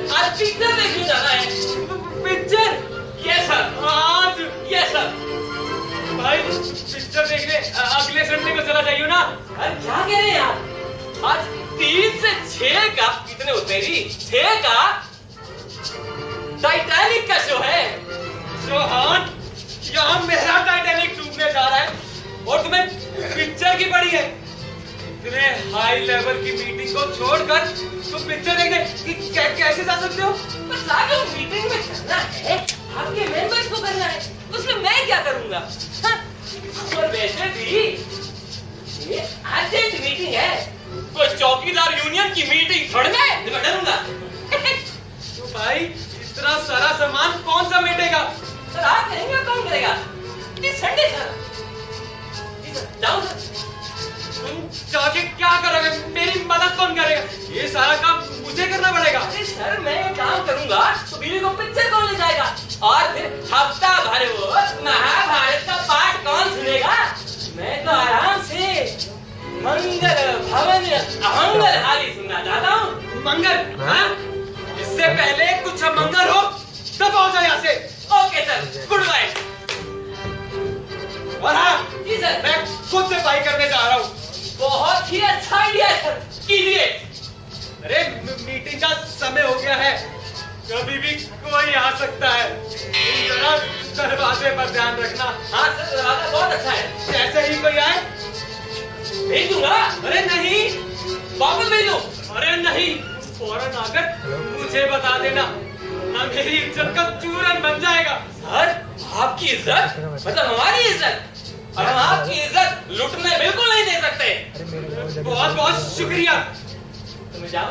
आज पिक्चर देखने जाना है। पिक्चर? Yes sir. आज? Yes sir. भाई पिक्चर देखने अगले संडे को चला जाइयो ना। अरे क्या कह रहे हैं यार, आज 3 से 6 का कितने होते हैं जी? 6 का टाइटैनिक का शो है। रोहन, यहाँ मेरा टाइटैनिक डूबने जा रहा है और तुम्हें पिक्चर की पड़ी है। इतने हाई लेवल की मीटिंग को छोड़कर तुम पिक्चर देखने कैसे जा सकते हो? पर साहब मीटिंग में करना है, आपके मेंबर्स को करना है, उसमें मैं क्या करूंगा? हाँ? और वैसे भी ये अर्जेंट मीटिंग है, कोई चौकीदार यूनियन की मीटिंग थोड़ी है, मैं डरूंगा। तो भाई इतना सारा सामान कौन सा मेटेगा? सर आप कहेंगे कौन करेगा? इस संडे सर। जाओ सर। तुम जाके क्या करोगे? मेरी मदद कौन करेगा? ये सारा काम मुझे करना पड़ेगा। अरे सर मैं ये काम करूंगा तो बीवी को पिक्चर कौन ले जाएगा? और फिर हफ्ता भर वो महाभारत का पाठ कौन सुनेगा? मैं तो आराम से मंगल भवन अमंगल हारी सुनना चाहता हूँ। मंगल? हाँ? इससे पहले कुछ अमंगल हो तब आओ यहाँ से। Okay sir, good bye. और हाँ, जी सर, मैं खुद से बाई करने जा रहा हूँ। बहुत ही अच्छा आइडिया है सर, कीजिए। अरे मीटिंग का समय हो गया है, कभी भी कोई आ सकता है। तुम जरा दरवाजे पर ध्यान रखना। हाँ सर, दरवाजा बहुत अच्छा है। जैसे ही कोई आए भेज दूंगा। अरे नहीं, वापस भेज दो। अरे नहीं, फौरन आकर मुझे बता देना, ना मेरी इज्जत का चूरन बन जाएगा। सर आपकी इज्जत मतलब हमारी इज्जत, और हम आपकी इज्जत लूटने बिल्कुल नहीं दे सकते। बहुत बहुत शुक्रिया। तुम जाओ।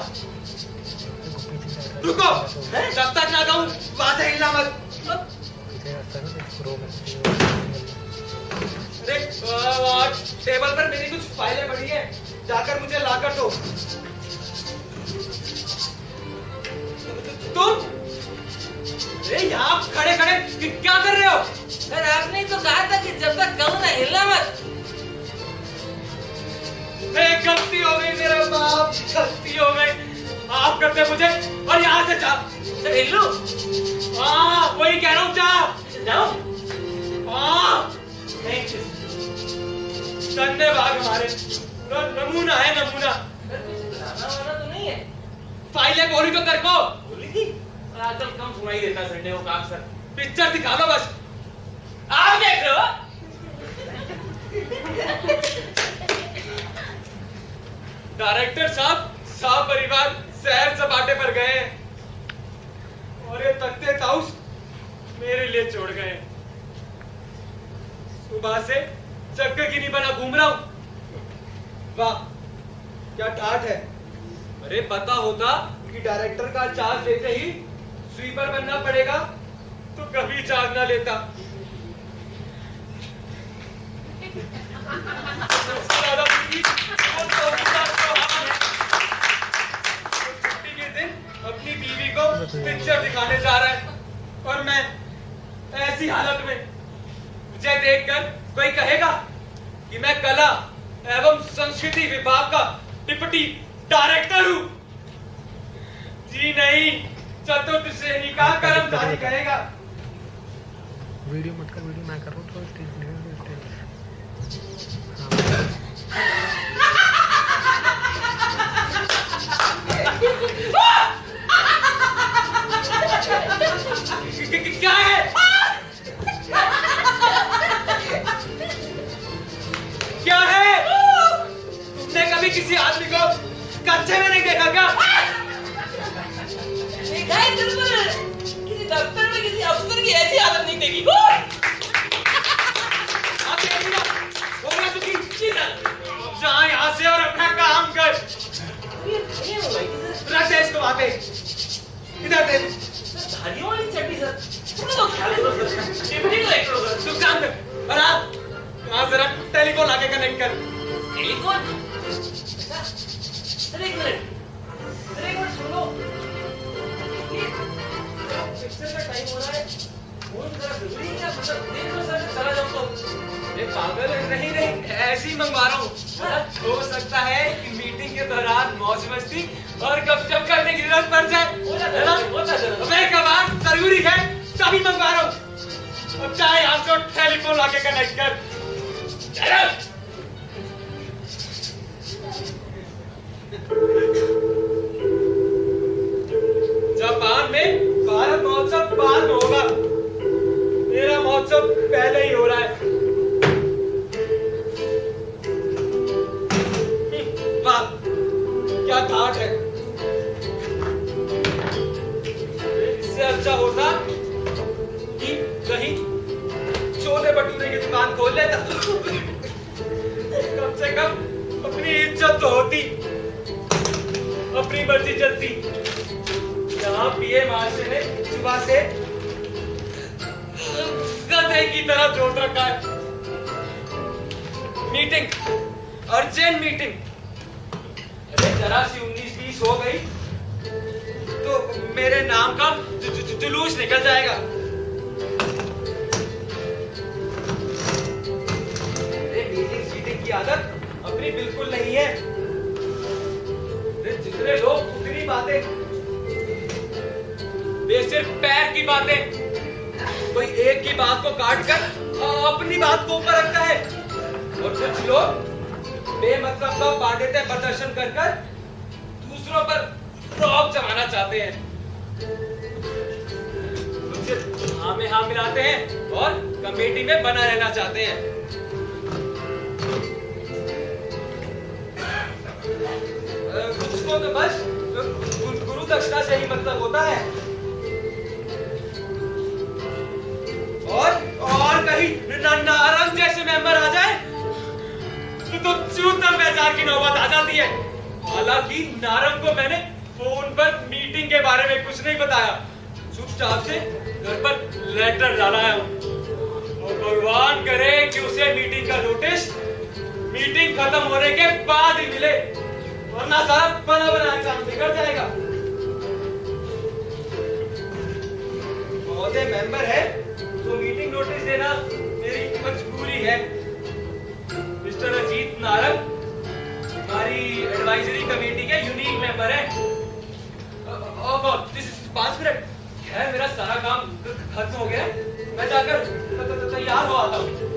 रुको, जब तक ना कहूं वहां से हिलना मत। अरे टेबल पर मेरी कुछ फाइलें पड़ी हैं, जाकर मुझे लाकर दो। तुम अरे यहाँ खड़े खड़े क्या कर रहे हो? सर आपने तो कहा था कि जब तक कहूं ना हिलना मत। गलती हो गई मेरे बाप, गलती हो गई। माफ कर दे मुझे और यहाँ से जा। सर हिल लो। हाँ वही कह रहा हूँ, जा। जाओ। हाँ थैंक यू। धन्यवाद। हमारे नमूना है, नमूना। सर कुछ बुलाना वाला तो नहीं है? फाइलें बोली तो तेरे को बोली थी, और आजकल कम सुनाई देता संडे को काम। सर पिक्चर दिखा दो बस। आप देख रहे हो? डायरेक्टर साहब परिवार सैर सपाटे पर गए हैं और ये तख्ते ताउस मेरे लिए छोड़ गए। सुबह से चक्कर की नहीं बना घूम रहा हूं। वाह क्या ठाठ है। अरे पता होता कि डायरेक्टर का चार्ज लेते ही स्वीपर बनना पड़ेगा तो कभी चार्ज ना लेता। छुट्टी के दिन अपनी बीवी को पिक्चर दिखाने जा रहा है और मैं ऐसी हालत में। मुझे देखकर कोई कहेगा कि मैं कला एवं संस्कृति विभाग का डिप्टी डायरेक्टर हूँ। जी नहीं, चतुर्थ श्रेणी का कर्मचारी कहेगा। वीडियो मत कर, वीडियो मैं कर रहा हूँ तो स्टेज क्या है? क्या है? तुमने कभी किसी आदमी को कच्चे में नहीं देखा क्या? देखा है बिल्कुल, किसी दफ्तर में किसी अफसर की ऐसी हालत नहीं देखी। जा यहाँ से और अपना काम कर। रख दे इसको वहाँ पे। इधर दे। धारियों वाली चड्डी सर, थोड़ा तो ख्याल करो सर। डिप्टी डायरेक्टर हो सर। तू काम कर। और आप यहाँ जरा टेलीफोन आके कनेक्ट कर। टेलीफोन? सर एक मिनट सुनो। पिक्चर का टाइम हो रहा है, फोन जरा जरूरी है क्या? मतलब देख लो सर, चला जाऊँ तो। अरे पागल नहीं ऐसे ही मंगवा रहा हूँ। हो सकता है कि मीटिंग के दौरान मौज मस्ती और गपशप करने की जरूरत पड़ जाए, है ना? नटकर। जापान में भारत महोत्सव बाद में होगा, मेरा महोत्सव पहले ही हो रहा है। वाह, क्या ठाठ है। इससे अच्छा होता कि कहीं छोले भटूरे की दुकान खोल लेता, कम से कम अपनी इज्जत तो होती, अपनी मर्जी चलती। यहाँ पीए मास्टर ने सुबह से गधे की तरह जोड़ रखा है। Meeting, urgent meeting. अरे जरा सी 19-20 हो गई तो मेरे नाम का जुलूस निकल जाएगा। अरे मीटिंग की आदत अपनी बिल्कुल नहीं है। जितने लोग उतनी बातें, वे सिर्फ पैर की बातें, कोई एक की बात को काट कर अपनी बात को ऊपर रखता है, और कुछ लोग बेमतलब का पांडित्य प्रदर्शन कर कर दूसरों पर रौब जमाना चाहते हैं। कुछ सिर्फ हाँ में हाँ मिलाते हैं और कमेटी में बना रहना चाहते हैं। कुछ को तो बस गुरु दक्षिणा से ही मतलब होता है, और कहीं नारंग जैसे मेंबर आ जाए तो चूतर बेचार की नौबत आ जाती है। हालांकि नारंग को मैंने फोन पर मीटिंग के बारे में कुछ नहीं बताया, चुपचाप से घर पर लेटर डाला है, और भगवान करे कि उसे मीटिंग का नोटिस मीटिंग खत्म होने के बाद ही मिले, वरना सारा बना बनाया काम बिगड़ जाएगा। महोदय मेंबर है तो मीटिंग नोटिस देना मेरी मजबूरी है। मिस्टर अजीत नारंग हमारी एडवाइजरी कमेटी के यूनिक मेंबर है। दिस इज 5 मिनट है, मेरा सारा काम खत्म हो गया, मैं जाकर तैयार हो आता हूँ।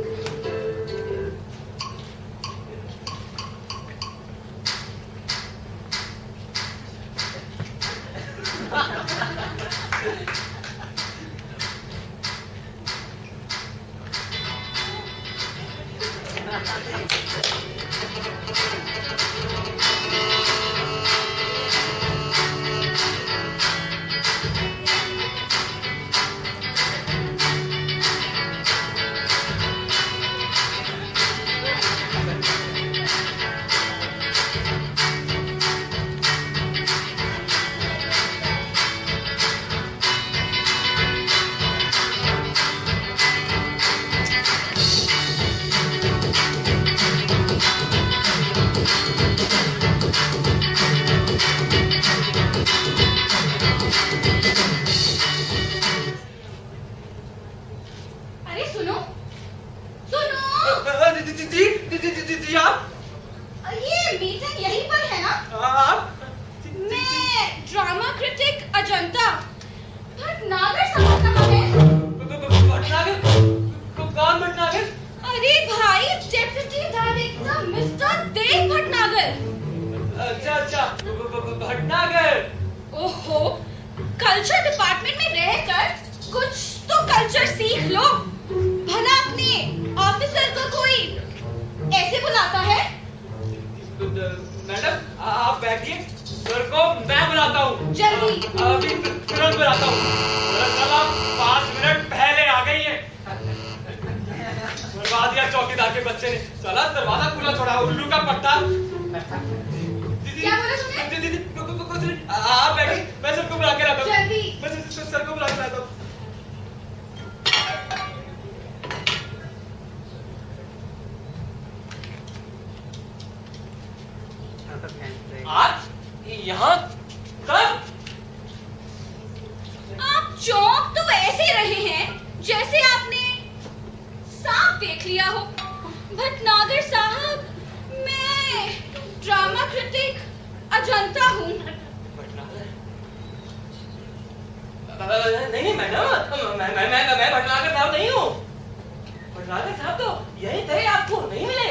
भटनागर साहब तो यही थे, आपको नहीं मिले?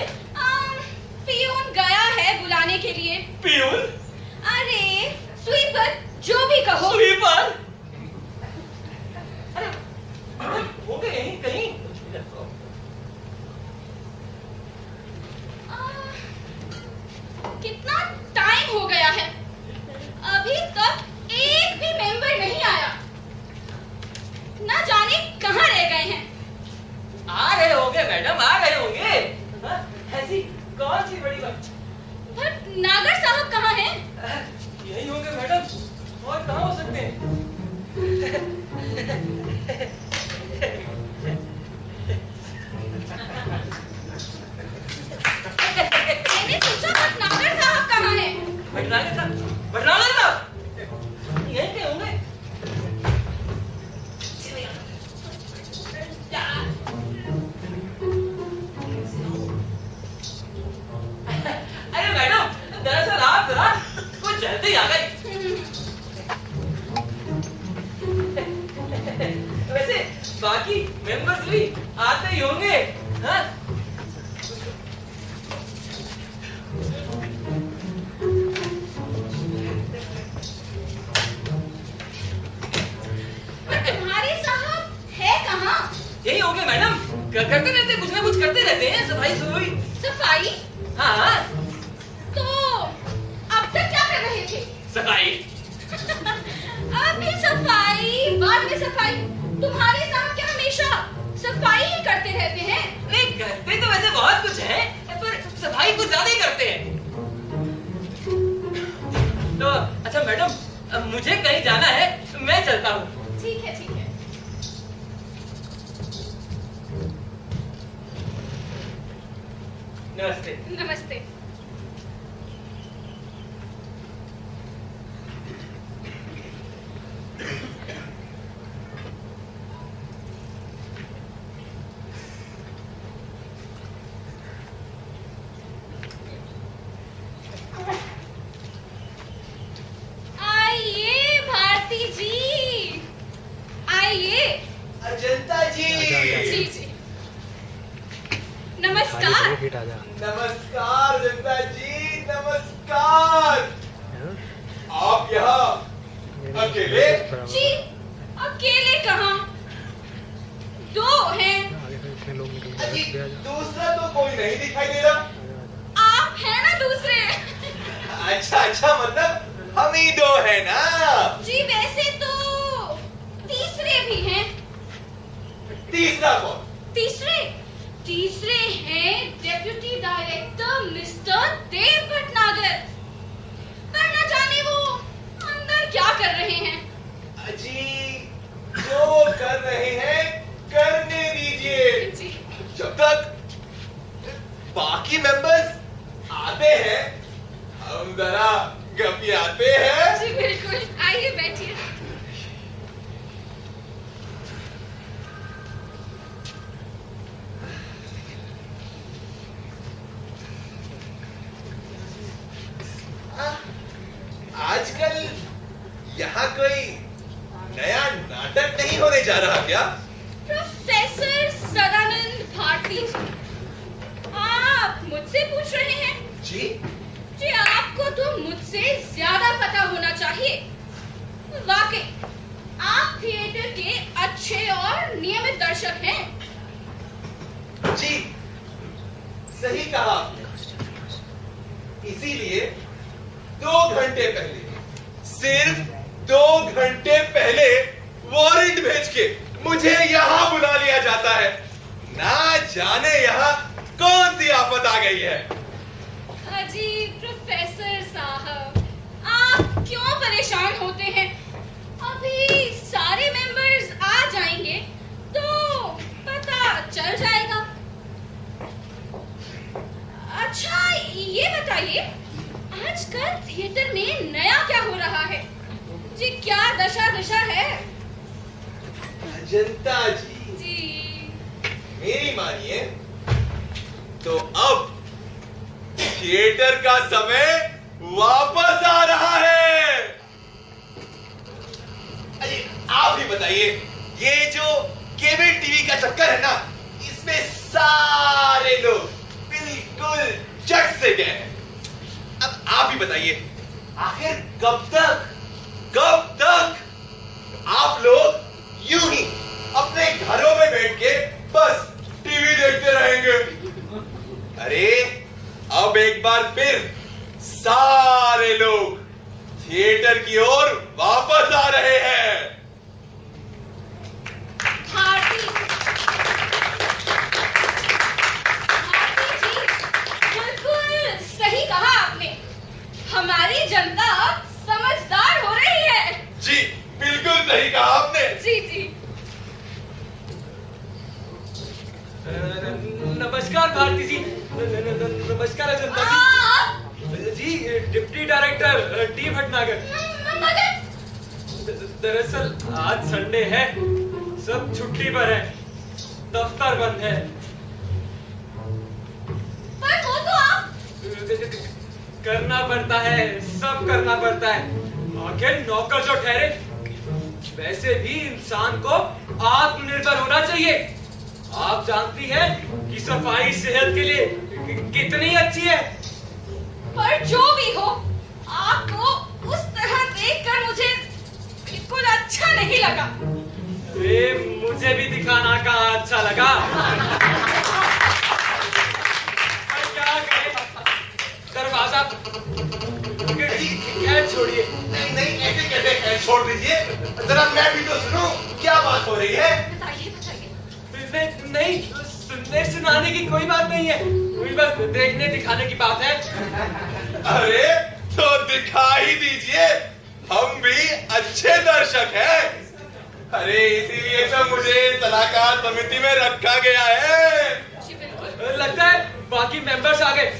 पियून गया है बुलाने के लिए। पियून? अरे स्वीपर, जो भी कहो। स्वीपर? अरे होंगे यहीं कहीं। कितना टाइम हो गया है, अभी तक एक भी मेंबर नहीं आया। ना जाने कहाँ रह गए हैं। आ गए होंगे मैडम, आ गए होंगे। हाँ, ऐसी कौन सी बड़ी बात? भटनागर साहब कहाँ हैं? यही होंगे मैडम, और कहाँ हो सकते हैं? मैंने सोचा भटनागर साहब कहाँ हैं? भटनागर साहब? भटनागर साहब यहीं पे होंगे। अरे मैडम, दरअसल आप जरा कुछ जल्दी आ गए। वैसे बाकी मेंबर्स भी आते ही होंगे। हाँ? तुम्हारे साहब है कहाँ? यही होंगे मैडम, करते रहते, कुछ ना कुछ करते रहते हैं, सफाई। सफाई? हाँ, तो अब तक क्या कर रहे थे? सफाई। अभी सफाई, बाद में सफाई। तुम्हारे साहब क्या हमेशा सफाई ही करते रहते हैं? नहीं, करते तो वैसे बहुत कुछ है, पर सफाई कुछ ज्यादा ही करते हैं। तो अच्छा मैडम, अब मुझे कहीं जाना है, मैं चलता हूँ। ठीक है, ठीक है। नमस्ते। नमस्ते। आइए भारती जी, आइए। अजंता जी। जी जी, नमस्कार। हिट आ जा। नमस्कार अजंता जी, नमस्कार। आप यहाँ अकेले? जी, अकेले कहाँ, दो हैं। आगे से इतने लोग निकल अजी, गए, आ जा। दूसरा तो कोई नहीं दिखाई दे रहा। आप हैं ना दूसरे? अच्छा, मतलब हम ही दो है ना? जी वैसे तो तीसरे भी हैं। तीसरा कौन? तीसरे हैं डेप्यूटी डायरेक्टर मिस्टर देव भटनागर। पर न जाने वो अंदर क्या कर रहे हैं। अजी, जो कर रहे हैं करने दीजिए, जी जब तक बाकी मेंबर्स आते हैं हम जरा गपियाते हैं। जी बिल्कुल, आइए बैठिए। आजकल यहाँ कोई नया नाटक नहीं होने जा रहा क्या? प्रोफेसर सदानंद भारती जी, आप मुझसे पूछ रहे हैं? जी? जी आपको तो मुझसे ज्यादा पता होना चाहिए। वाकई आप थिएटर के अच्छे और नियमित दर्शक हैं। जी, सही कहा आपने। इसीलिए 2 घंटे पहले, सिर्फ 2 घंटे पहले वारंट भेज के मुझे यहाँ बुला लिया जाता है। ना जाने यहाँ कौन सी आफत आ गई है। अजी प्रोफेसर साहब, आप क्यों परेशान होते हैं? अभी सारे मेंबर्स आ जाएंगे तो पता चल जाएगा। अच्छा ये बताइए, आजकल थिएटर में नया क्या हो रहा है जी? क्या दशा है? अजंता जी, जी मेरी मानिए तो अब थिएटर का समय वापस आ रहा है। अरे आप ही बताइए, ये जो केबल टीवी का चक्कर है ना, इसमें सारे लोग बिल्कुल जग से गए हैं। अब आप ही बताइए, आखिर कब तक आप लोग यूं ही अपने घरों में बैठ के बस टीवी देखते रहेंगे? अरे अब एक बार फिर सारे लोग थिएटर की ओर वापस आ रहे हैं। भारती जी, बिल्कुल सही कहा आपने। हमारी जनता अब समझदार हो रही है। जी बिल्कुल सही कहा आपने। जी जी। नमस्कार भारती जी। नमस्कार अजंता जी। जी डिप्टी डायरेक्टर टी भटनागर। दरअसल आज संडे है, सब छुट्टी पर है, दफ्तर बंद है। पर वो तो आप करना पड़ता है, सब करना पड़ता है। आखिर नौकर जो ठहरे, वैसे भी इंसान को आत्मनिर्भर होना चाहिए। आप जानती हैं कि सफाई सेहत के लिए कितनी अच्छी है। पर जो भी हो, आपको उस तरह देखकर मुझे बिल्कुल अच्छा नहीं लगा। अरे मुझे भी दिखाना कहाँ अच्छा लगा। क्या करें, दरवाजा खैर छोड़िए। नहीं ऐसे कैसे छोड़ दीजिए, जरा मैं भी तो सुनूं क्या बात हो रही है। बताइए बताइए। नहीं, सुनने सुनाने की कोई बात नहीं है, कोई बस देखने दिखाने की बात है। अरे तो दिखा ही दीजिए, हम भी अच्छे दर्शक हैं। अरे इसीलिए तो मुझे सलाहकार समिति में रखा गया है। जी बिल्कुल। लगता है बाकी मेंबर्स आ गए।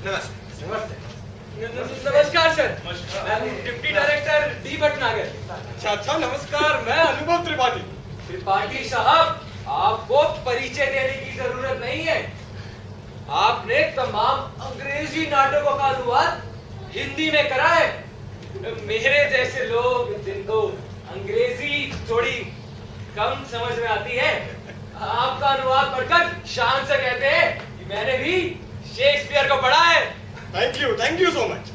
नमस्ते। नमस्कार सर, मैं डिप्टी डायरेक्टर डी भटनागर। अच्छा नमस्कार, मैं अनुभव त्रिपाठी। त्रिपाठी साहब, आपको परिचय देने की जरूरत नहीं है। आपने तमाम अंग्रेजी नाटकों का अनुवाद हिंदी में करा है। मेरे जैसे लोग जिनको अंग्रेजी थोड़ी कम समझ में आती है, आपका अनुवाद पढ़कर शान से कहते हैं कि मैंने भी शेक्सपियर को पढ़ा है। Thank you so much.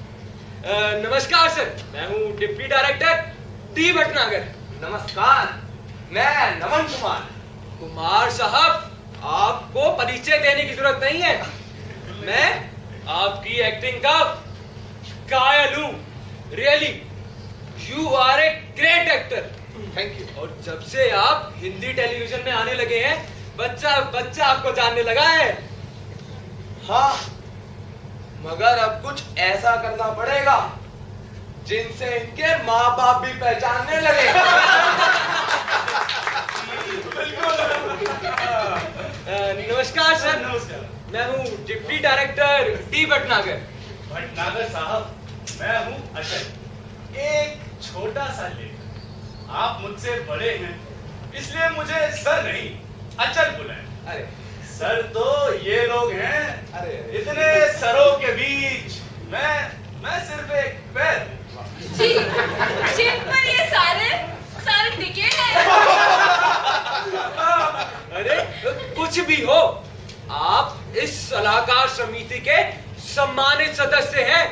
नमस्कार सर, मैं हूँ डिप्टी डायरेक्टर टी भटनागर। नमस्कार, मैं नमन कुमार साहब, आपको परिचय देने की जरूरत नहीं है। मैं आपकी एक्टिंग का कायल हूँ। Really you are a great actor. Thank you. और जब से आप हिंदी टेलीविजन में आने लगे हैं, बच्चा आपको जानने लगा है। हाँ, मगर अब कुछ ऐसा करना पड़ेगा जिनसे इनके माँ बाप भी पहचानने लगे। नमस्कार सर। नमस्कार। मैं हूँ deputy director T Bhatnagar. Bhatnagar साहब, मैं हूँ अजय। एक छोटा सा लेख। आप मुझसे बड़े हैं, इसलिए मुझे सर नहीं अचल बुलाएं। अरे सर तो ये लोग हैं। अरे इतने सरों के बीच मैं सिर्फ एक पैर। जी, जिन पर ये सारे टिके हैं। अरे कुछ भी हो, आप इस सलाहकार समिति के सम्मानित सदस्य हैं।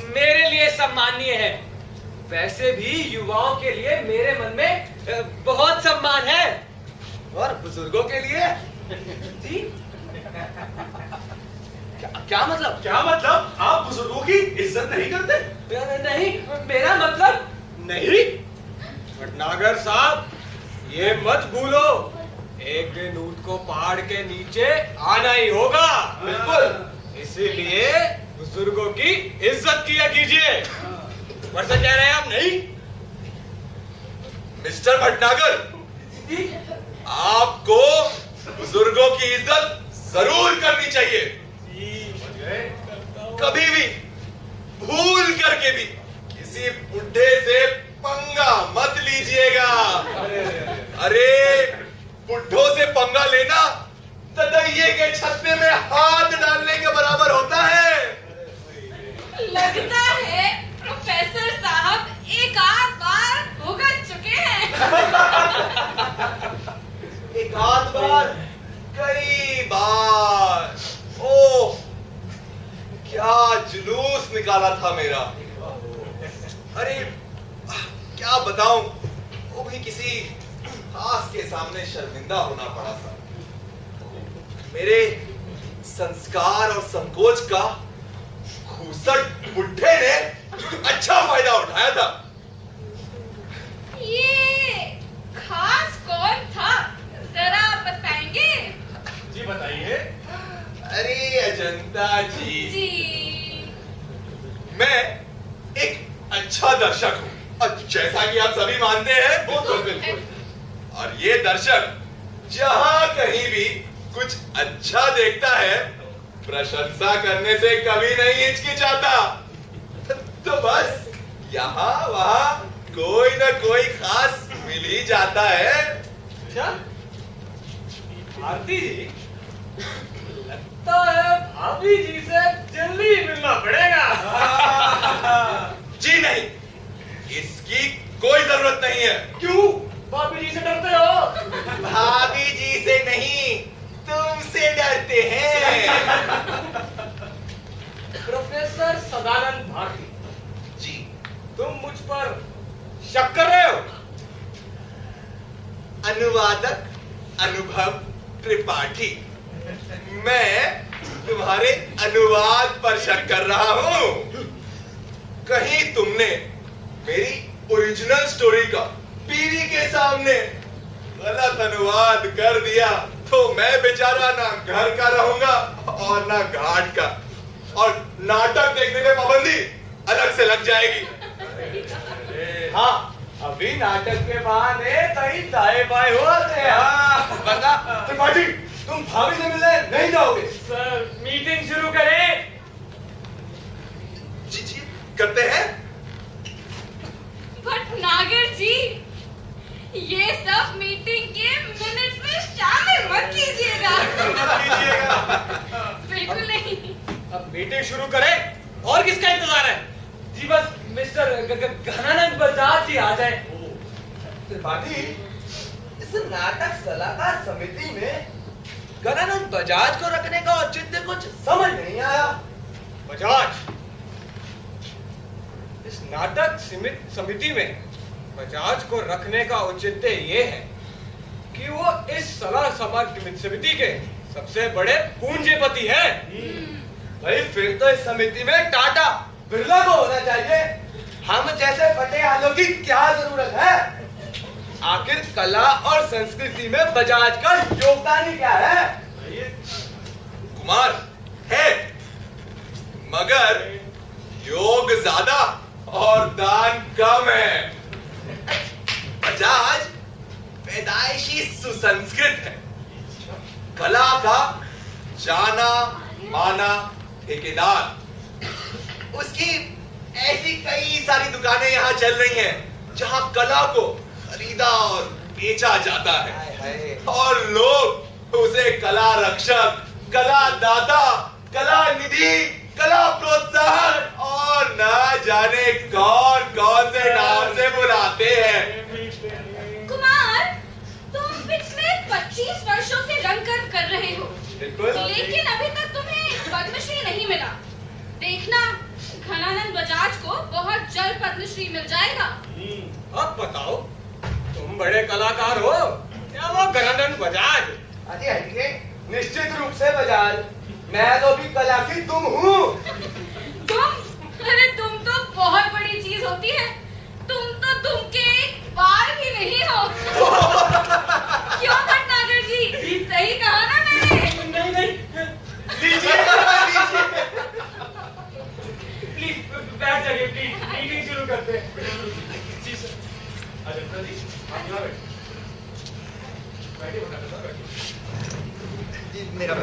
मेरे लिए सम्मानीय है। वैसे भी युवाओं के लिए मेरे मन में बहुत सम्मान है। और बुजुर्गों के लिए जी क्या मतलब? क्या मतलब? आप बुजुर्गों की इज्जत नहीं करते? नहीं, मेरा मतलब नहीं भटनागर साहब, ये मत भूलो, एक दिन ऊंट को पहाड़ के नीचे आना ही होगा। बिल्कुल। इसीलिए बुजुर्गों की इज्जत किया कीजिए। वर्षा कह रहे हैं आप? नहीं मिस्टर भटनागर, आपको बुजुर्गों की इज्जत जरूर करनी चाहिए। कभी भी भूल करके भी किसी बुढ़े से पंगा मत लीजिएगा। अरे बुढ़ों से पंगा लेना तदैये के छत्ते में हाथ डालने के बराबर होता है। लगता है प्रोफेसर साहब एक आध बार भुगत चुके हैं। जुलूस निकाला था मेरा। अरे क्या बताऊं, वो भी किसी खास के सामने शर्मिंदा होना पड़ा था। मेरे संस्कार और संकोच का खूसट बुढ़े ने अच्छा फायदा उठाया था। ये खास कौन था, जरा बताएंगे? जी बताइए। अरे अजंता जी, मैं एक अच्छा दर्शक हूँ, और जैसा कि आप सभी मानते हैं। बिल्कुल। और ये दर्शक जहां कहीं भी कुछ अच्छा देखता है, प्रशंसा करने से कभी नहीं हिचकिचाता। तो बस यहाँ वहाँ कोई न कोई खास मिल ही जाता है। क्या भारती जी, लगता है भाभी जी से जल्दी मिलना पड़ेगा। जी नहीं, इसकी कोई जरूरत नहीं है। क्यों? भाभी जी से डरते हो? भाभी जी से नहीं, तुमसे डरते हैं। प्रोफेसर सदानंद भारती जी, तुम मुझ पर शक कर रहे हो? अनुवादक अनुभव त्रिपाठी, मैं तुम्हारे अनुवाद पर शक कर रहा हूं। कहीं तुमने मेरी ओरिजिनल स्टोरी का बीवी के सामने गलत अनुवाद कर दिया तो मैं बेचारा ना घर का रहूंगा और ना घाट का, और नाटक देखने में पाबंदी अलग से लग जाएगी। हाँ, अभी नाटक के बहाने कहीं दाएं बाएं होते हैं। वरना त्रिपाठी, तुम भाभी से मिलने नहीं जाओगे? सर, मीटिंग शुरू करें। जी जी करते हैं। भटनागर जी, ये सब मीटिंग के मिनट्स में शामिल मत कीजिएगा। बिल्कुल नहीं। अब मीटिंग शुरू करें, और किसका इंतजार है? जी बस मिस्टर घनानंद बजाज जी आ जाए। त्रिपाठी, इस नाटक सलाहकार समिति में घनानंद बजाज को रखने का औचित्य कुछ समझ नहीं आया। बजाज, इस नाटक समिति में बजाज को रखने का औचित्य ये है कि वो इस सलाह समिति के सबसे बड़े पूंजीपति हैं। भाई फिर तो इस समिति में टाटा बिरला को होना चाहिए। हम जैसे फटेहालों की क्या जरूरत है? आखिर कला और संस्कृति में बजाज का योगदान ही क्या है? कुमार है, मगर योग ज्यादा और दान कम है। बजाज पैदाइशी सुसंस्कृत है, कला का जाना माना ठेकेदार। उसकी ऐसी कई सारी दुकानें यहाँ चल रही हैं जहाँ कला को खरीदा और बेचा जाता है, और लोग उसे कला रक्षक, कला दाता, कला निधि, कला प्रोत्साहन और ना जाने कौन कौन से नाम से बुलाते हैं। कुमार, तुम पिछले 25 वर्षों से रंगकर्म कर रहे हो, लेकिन अभी तक तुम्हें पद्मश्री नहीं मिला। देखना, घनानंद बजाज को बहुत जल्द पद्मश्री मिल जाएगा। अब बताओ, तुम बड़े कलाकार हो या वो घनानंद बजाज? अरे हटिए, निश्चित रूप से बजाज। मैं तो भी कला की तुम हूँ। तुम? अरे तुम तो बहुत बड़ी चीज होती है। तुम तो तुम के एक बार भी नहीं हो। क्यों भटनागर जी, सही कहा ना मैंने? नहीं, प्लीज बैठ जाइए, प्लीज मीटिंग शुरू करते हैं। जी सर। अजंता जी, आप यहाँ बैठिए। जी मेरा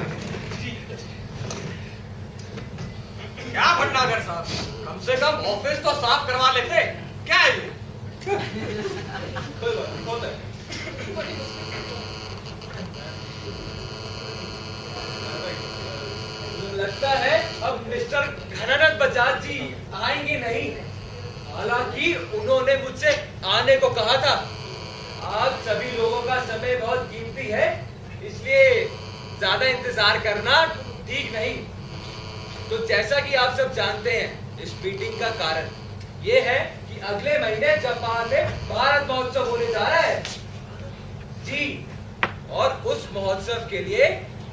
जी। क्या भटनागर साहब, कम से कम ऑफिस तो साफ करवा लेते। क्या है ये? कौन है? लगता है अब मिस्टर घनानंद बजाज जी आएंगे नहीं। हालांकि उन्होंने मुझसे आने को कहा था। आज सभी लोगों का समय बहुत कीमती है, इसलिए ज्यादा इंतजार करना ठीक नहीं। तो जैसा कि आप सब जानते हैं, इस मीटिंग का कारण ये है कि अगले महीने जापान में भारत महोत्सव होने जा रहा है जी। और उस महोत्सव के लिए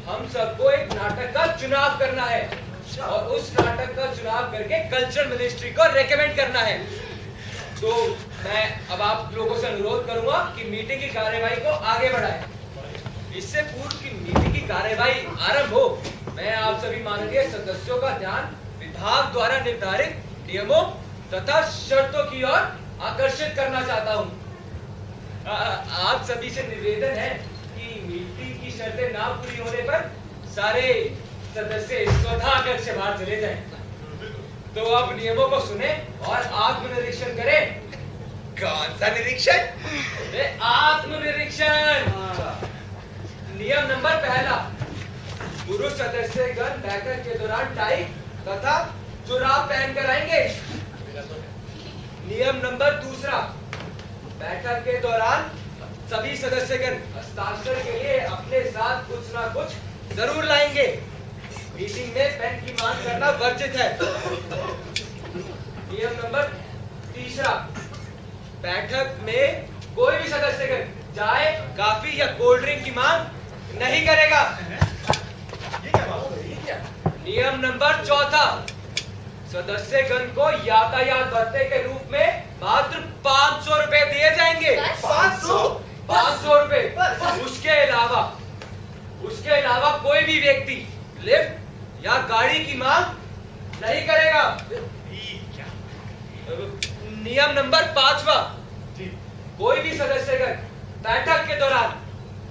हम सबको एक नाटक का चुनाव करना है और उस नाटक का चुनाव करके कल्चरल मिनिस्ट्री को रेकमेंड करना है। तो मैं अब आप लोगों से अनुरोध करूंगा कि मीटिंग की कार्यवाही को आगे बढ़ाएं। इससे पूर्व की मीटिंग की कार्यवाही आरंभ हो, मैं आप सभी माननीय सदस्यों का ध्यान विभाग द्वारा निर्धारित नियमों तथा शर्तों की ओर आकर्षित करना चाहता हूं। आप सभी से निवेदन है कि मीटिंग की शर्तें ना पूरी होने पर सारे सदस्य स्वतः कक्ष से बाहर चले जाएं। तो अब नियमों को सुने और आत्मनिरीक्षण करें। कौन सा निरीक्षण? आत्मनिरीक्षण। नियम नंबर पहला, पुरुष सदस्यगण बैठक के दौरान टाई तथा जुराब पहनकर आएंगे। नियम नंबर दूसरा, बैठक के दौरान सभी सदस्यगण हस्ताक्षर के लिए अपने साथ कुछ ना कुछ जरूर लाएंगे। मीटिंग में पेन की मांग करना वर्जित है। नियम नंबर तीसरा, बैठक में कोई भी सदस्यगण चाय, कॉफी या कोल्ड ड्रिंक की मांग नहीं करेगा। नियम नंबर चौथा, सदस्यगण को यातायात भत्ते के रूप में मात्र 500 रुपए दिए जाएंगे। 500 रुपए। उसके अलावा कोई भी व्यक्ति लिफ्ट या गाड़ी की मांग नहीं करेगा। नियम नंबर 5वां, कोई भी सदस्यगण बैठक के दौरान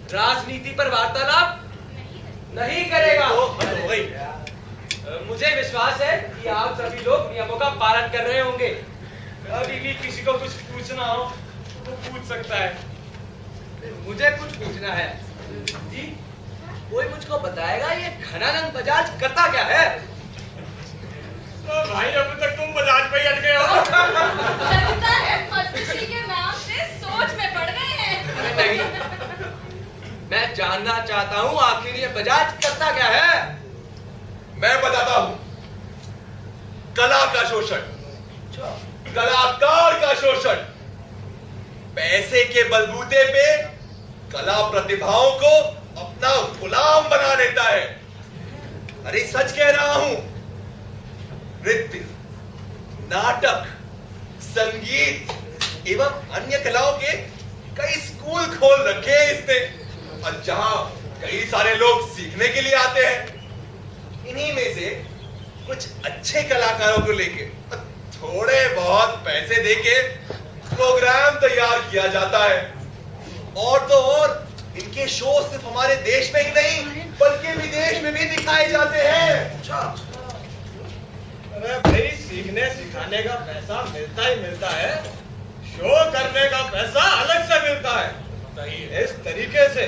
राजनीति पर वार्तालाप नहीं करेगा। मुझे विश्वास है कि आप सभी लोग नियमों का पालन कर रहे होंगे। अभी भी किसी को कुछ पूछना हो तो पूछ सकता है। मुझे कुछ पूछना है जी। कोई मुझको बताएगा ये घनानंद बजाज करता क्या है? तो भाई अभी तक तुम बजाज पे ही अटके हो। लगता है पद्मश्री के नाम से सोच में पड़ गए हैं। नहीं, मैं जानना चाहता हूँ आखिर ये बजाज करता क्या है? मैं बताता हूं। कला का शोषण, कलाकार का शोषण, पैसे के बलबूते पे कला प्रतिभाओं को अपना गुलाम बना लेता है। अरे सच कह रहा हूं। नृत्य, नाटक, संगीत एवं अन्य कलाओं के कई स्कूल खोल रखे हैं इसने, और जहां कई सारे लोग सीखने के लिए आते हैं। इन्हीं में से कुछ अच्छे कलाकारों को लेके थोड़े बहुत पैसे देके प्रोग्राम तैयार किया जाता है। और तो और इनके शो सिर्फ हमारे देश में ही नहीं बल्कि विदेश में भी दिखाए जाते हैं। अरे भाई, सीखने सिखाने का पैसा मिलता ही मिलता है, शो करने का पैसा अलग से मिलता है। इस तरीके से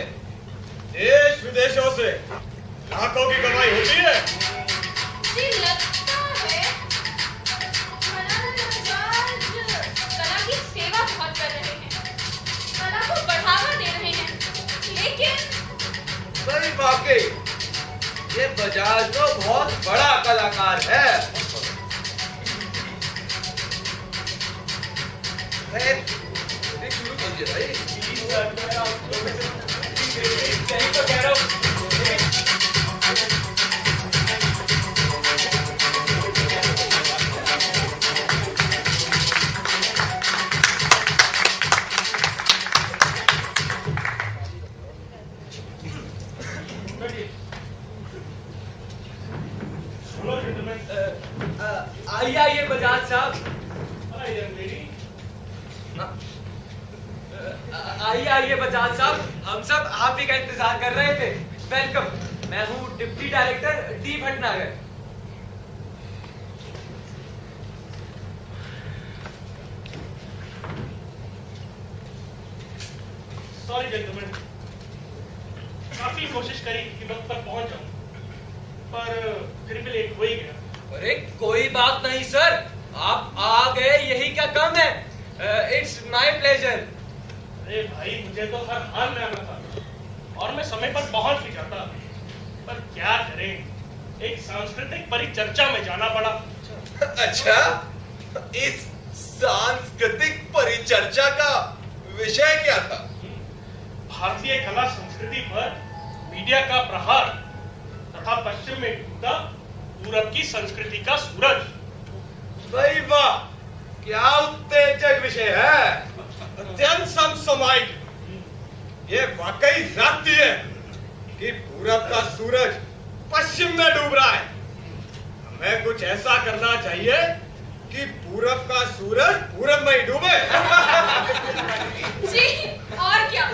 देश विदेशों से लाखों की कमाई होती है। जी लगता है घनानंद बजाज कला की सेवा बहुत कर रहे हैं, कला को बढ़ावा दे रहे हैं, लेकिन सही वाकई ये बजाज तो बहुत बड़ा कलाकार है। शुरू कीजिए भाई। सही तो कह रहा हूँ। आइए बजाज साहब। आइए बजाज साहब, हम सब आप ही का इंतजार कर रहे थे। वेलकम। मैं हूँ deputy director D Bhatnagar. Sorry gentleman, काफी कोशिश करी कि वक्त पर पहुंच जाऊं, पर फिर भी लेट हो ही गया। अरे कोई बात नहीं सर, आप आ गए यही क्या कम है। It's my pleasure. अरे भाई, मुझे तो हर हाल में आना था और मैं समय पर पहुंच भी जाता, पर क्या करें, एक सांस्कृतिक परिचर्चा में जाना पड़ा। अच्छा, इस सांस्कृतिक परिचर्चा का विषय क्या था? भारतीय कला संस्कृति पर मीडिया का प्रहार तथा पश्चिम में डूबता पूरब की संस्कृति का सूरज। भाई वाह, क्या उत्तेजक विषय है। अत्यंत समसमायिक। ये वाकई जाती है कि पूरब का सूरज पश्चिम में डूब रहा है। हमें कुछ ऐसा करना चाहिए कि पूरब का सूरज पूरब में ही डूबे। जी, और क्या,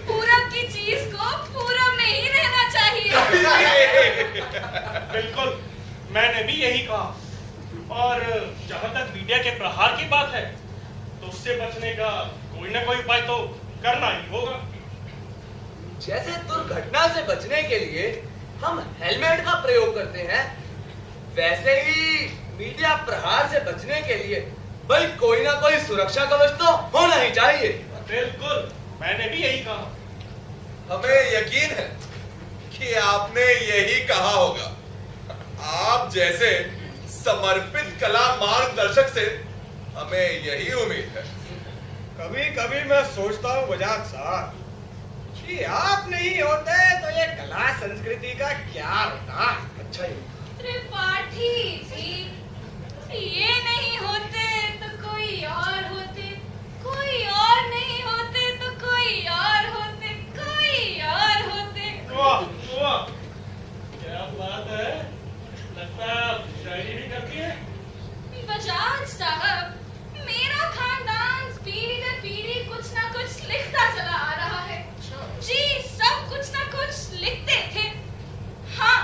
पूरब की चीज को पूरब में ही रहना चाहिए। बिल्कुल, मैंने भी यही कहा। और जहां तक मीडिया के प्रहार की बात है, तो उससे बचने का कोई ना कोई उपाय तो करना ही होगा। जैसे दुर्घटना से बचने के लिए हम हेलमेट का प्रयोग करते हैं, वैसे ही मीडिया प्रहार से बचने के लिए भाई कोई ना कोई सुरक्षा कवच तो होना ही चाहिए। बिल्कुल, मैंने भी यही कहा। हमें यकीन है कि आपने यही कहा होगा। आप जैसे समर्पित कला मार्गदर्शक से हमें यही उम्मीद है। कभी कभी मैं सोचता हूँ बजाज साहब कि आप नहीं होते तो ये कला संस्कृति का क्या होता। अच्छा ही त्रिपाठी जी, ये नहीं होते तो कोई और होते, कोई और नहीं होते तो कोई और होते, कोई और होते। वाह वाह, क्या बात है। लगता है आप शायरी भी करती है। बजाज साहब, मेरा खानदान पीढ़ी दर पीढ़ी कुछ ना कुछ लिखता चला आ रहा है। जी, सब कुछ ना कुछ लिखते थे। हाँ,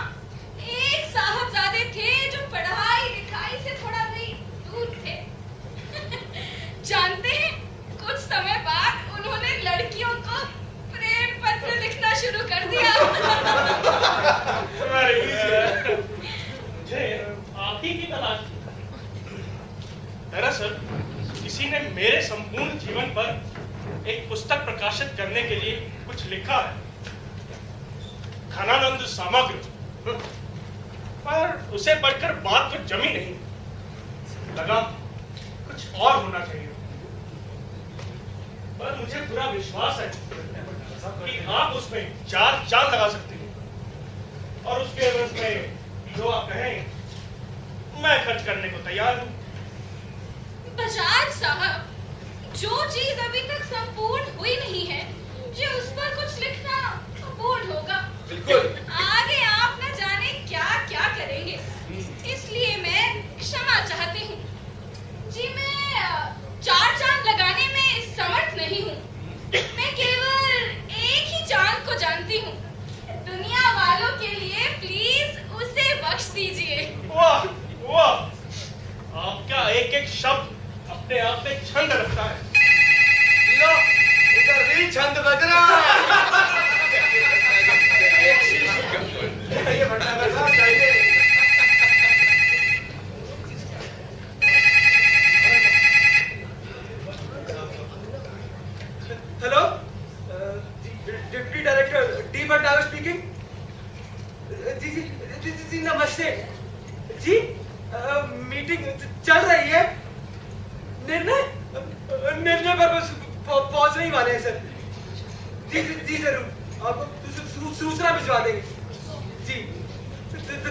एक साहबजादे थे जो पढ़ाई लिखाई से थोड़ा नहीं दूर थे। जानते हैं, कुछ समय बाद उन्होंने लड़कियों को प्रेम पत्र लिखना शुरू कर दिया। मुझे आप ही की तलाश थी। दरअसल किसी ने मेरे संपूर्ण जीवन पर एक पुस्तक प्रकाशित करने के लिए कुछ लिखा है, घनानंद समग्र, पर उसे पढ़कर बात तो जमी नहीं। लगा कुछ और होना चाहिए, पर मुझे पूरा विश्वास है कि आप उसमें 4 चांद लगा सकते हैं, और उसके एवज में जो आप कहें मैं खर्च करने को तैयार हूं। बजाज साहब, जो चीज अभी तक संपूर्ण हुई नहीं है, मुझे उस पर कुछ लिखना अपूर्ण होगा। बिल्कुल। आगे आप न जाने क्या क्या करेंगे, इसलिए मैं क्षमा चाहती हूँ। जी, मैं 4 चांद लगाने में समर्थ नहीं हूँ। मैं केवल एक ही चांद को जानती हूँ। दुनिया वालों के लिए प्लीज उसे बख्श दीजिए। वाह वाह, आपका एक एक शब्द अपने आप में छंद रखता है। लो, उधर भी छंद बज रहा है। ये भट्टागर साहब चाहिए। Hello, deputy director D Bhattagar speaking. जी नमस्ते जी। मीटिंग चल रही है। निर्णय पर बस पहुंचने ही वाले हैं सर। जी जरूर, आपको सूचना भिजवा देंगे। जी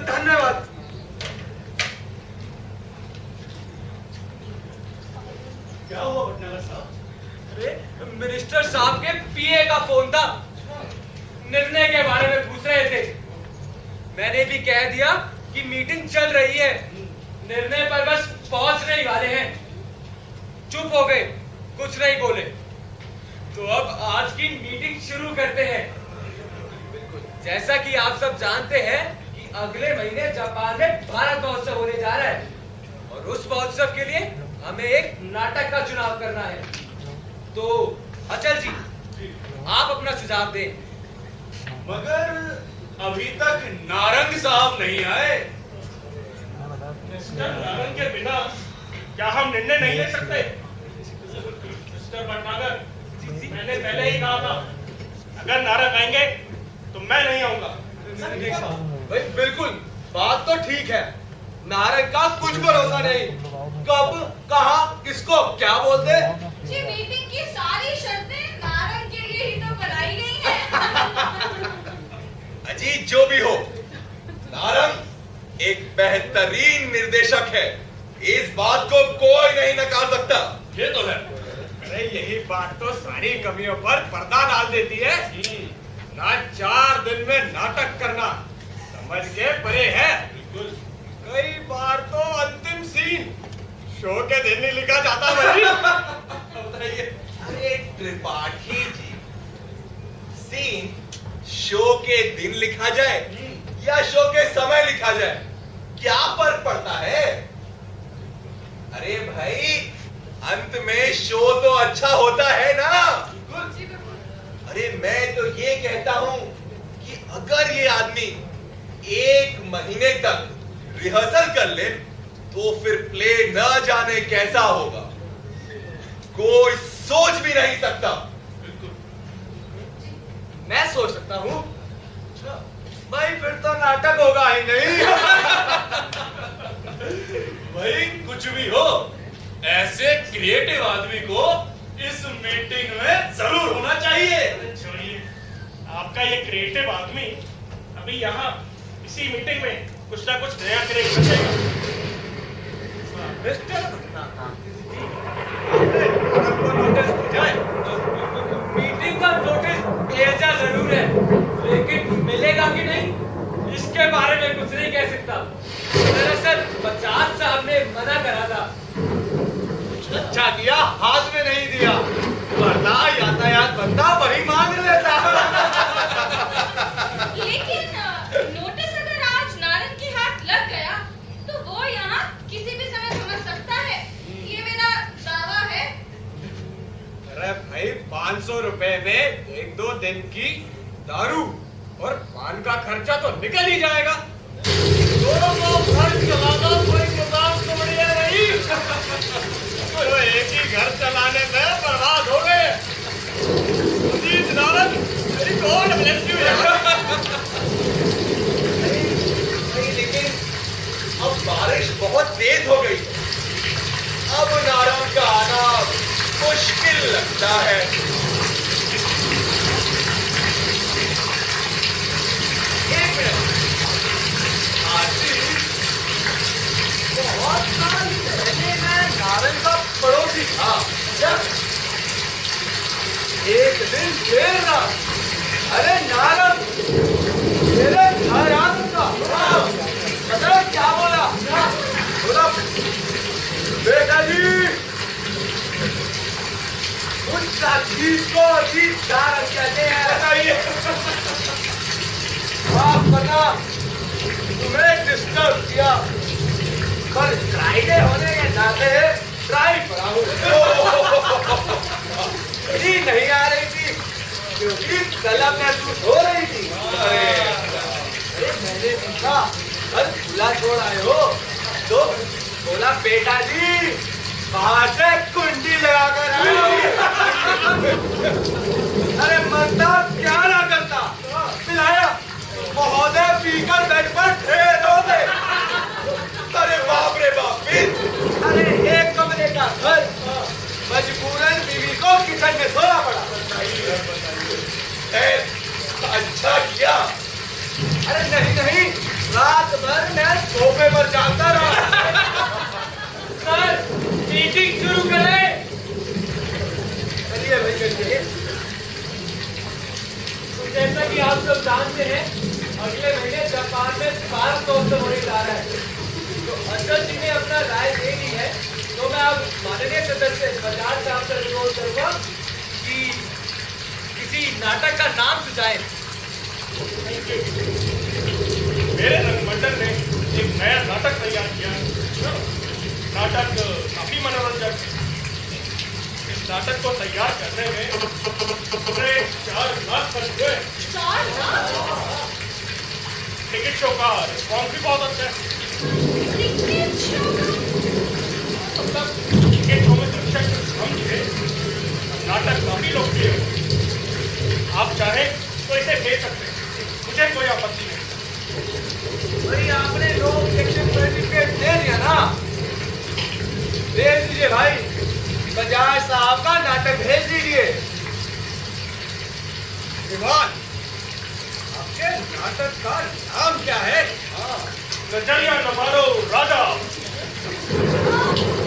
धन्यवाद। क्या हुआ भटनागर साहब? अरे मिनिस्टर साहब के पीए का फोन था, निर्णय के बारे में पूछ रहे थे। मैंने भी कह दिया कि मीटिंग चल रही है, निर्णय पर बस पहुंचने ही वाले हैं। चुप हो गए, कुछ नहीं बोले। तो अब आज की मीटिंग शुरू करते हैं। जैसा कि आप सब जानते हैं कि अगले महीने जापान में भारत महोत्सव होने जा रहा है, और उस महोत्सव के लिए हमें एक नाटक का चुनाव करना है। तो अचल जी, आप अपना सुझाव दें। मगर अभी तक नारंग साहब नहीं आए। मिस्टर नारंग के बिना क्या हम निर्णय नहीं ले सकते? मिस्टर भटनागर, मैंने पहले ही कहा था, अगर नारंग आएंगे तो मैं नहीं आऊंगा। भाई बिल्कुल, बात तो ठीक है, नारंग का कुछ भरोसा नहीं, कब कहाँ किसको क्या बोल दे। जी मीटिंग की सारी शर्तें नारंग के लिए ही तो बनाई गई हैं। अजी जो भी हो, नारंग एक बेहतरीन निर्देशक है, इस बात को कोई नहीं नकार सकता। ये तो है। अरे यही बात तो सारी कमियों पर पर्दा डाल देती है ना। 4 दिन में नाटक करना समझ के परे है। बिल्कुल। कई बार तो अंतिम सीन शो के दिन नहीं लिखा जाता भाई। बताइए। अरे त्रिपाठी जी, सीन शो के दिन लिखा जाए या शो के समय लिखा जाए, क्या फर्क पड़ता है? अरे भाई, अंत में शो तो अच्छा होता है ना। अरे मैं तो ये कहता हूं कि अगर ये आदमी 1 महीने तक रिहर्सल कर ले तो फिर प्ले न जाने कैसा होगा, कोई सोच भी नहीं सकता। मैं सोच सकता हूँ भाई, फिर तो नाटक होगा ही नहीं। भाई कुछ भी हो, ऐसे क्रिएटिव आदमी को इस मीटिंग में जरूर होना चाहिए। छोड़िए, आपका ये क्रिएटिव आदमी अभी यहाँ इसी मीटिंग में कुछ ना कुछ नया क्रिएट कर देगा। मीटिंग का नोटिस भेजा जरूर है, लेकिन मिलेगा कि नहीं इसके बारे में कुछ नहीं कह सकता। दरअसल बजाज साहब ने मना करा था। अच्छा किया हाथ में नहीं दिया, वरना यातायात बंदा वही मांग लेता। लेकिन नोटिस अगर आज नारंग के हाथ लग गया तो वो यहाँ किसी भी समय समझ सकता है, ये मेरा दावा है। अरे भाई 500 रुपए में 1-2 दिन की दारू और पान का खर्चा तो निकल ही जाएगा। दोनों को घर चलाना कोई किताब तो बढ़िया नहीं। तो एक ही घर चलाने में बर्बाद हो गए। Ajit Narang, very God bless you. लेकिन अब बारिश बहुत तेज हो गई, अब नारंग का आना मुश्किल लगता है। एक मिनट, बहुत साल पहले मैं नारंग का पड़ोसी था। एक दिन देर रात, अरे नारंग मेरे घर आ सकता। पता है क्या बोला? बोला बेटा जी, उसका चीज को अजीत नारंग कहते हैं। बताइए, माफ करना तुम्हें डिस्टर्ब किया, पर फ्राइडे होने के नाते ट्राई पड़ा हूँ। नहीं आ रही थी क्योंकि तलब महसूस हो रही थी। अरे मैंने पूछा कल खुला छोड़ आए हो, तो बोला बेटा जी बाहर से कुंडी लगाकर आए। अरे मरता क्या ना करता, पिलाया महोदय पीकर बेड पर ढेर हो गए। अरे बाप रे बाप, फिर? अरे एक कमरे का घर, मजबूरन बीवी को किचन में सोना पड़ा। अच्छा किया। अरे नहीं, रात भर मैं सोफे पर जागता रहा। सर मीटिंग शुरू करें। चलिए भाई चलिए। तो जैसा कि आप सब जानते हैं, अगले महीने जापान में भारत महोत्सव होने जा रहा है। तो अशोक जी ने अपना राय दे दी है, तो मैं अब माननीय सदस्य बजाज साहब से अनुरोध करूंगा कि किसी नाटक का नाम सुझाएं। मेरे रंगमंडल ने एक नया नाटक तैयार किया है। नाटक काफी मनोरंजक है। इस नाटक को तैयार करने में पूरे 4 लाख खर्च हुए। 4 लाख? टिकट शो का रिस्पॉन्स भी बहुत अच्छा है। Ticket show? मतलब टिकट शो में दर्शक कम थे, नाटक काफी लोकप्रिय है। आप चाहें तो इसे भेज सकते हैं, मुझे कोई आपत्ति नहीं। भाई आपने लीजिए। विमान, आपके नाटक का नाम क्या है? नजरिया न मारो राजा।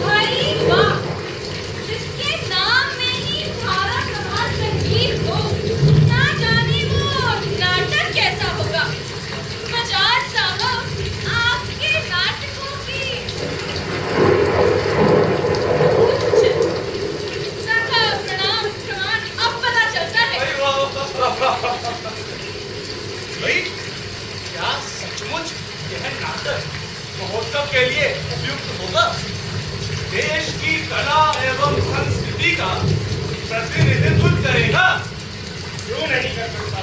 भाई वाह, जिसके नाम में ही धारा प्रभा संगीत हो, ना जाने वो नाटक कैसा होगा। बजाज साहब, आपके नाटकों की उच्च प्रणाम प्रणाम अब पता चलता है। भाई, क्या सचमुच यह नाटक महोत्सव के लिए उपयुक्त होगा? देश की कला एवं संस्कृति का प्रतिनिधित्व करेगा? क्यों नहीं कर सकता?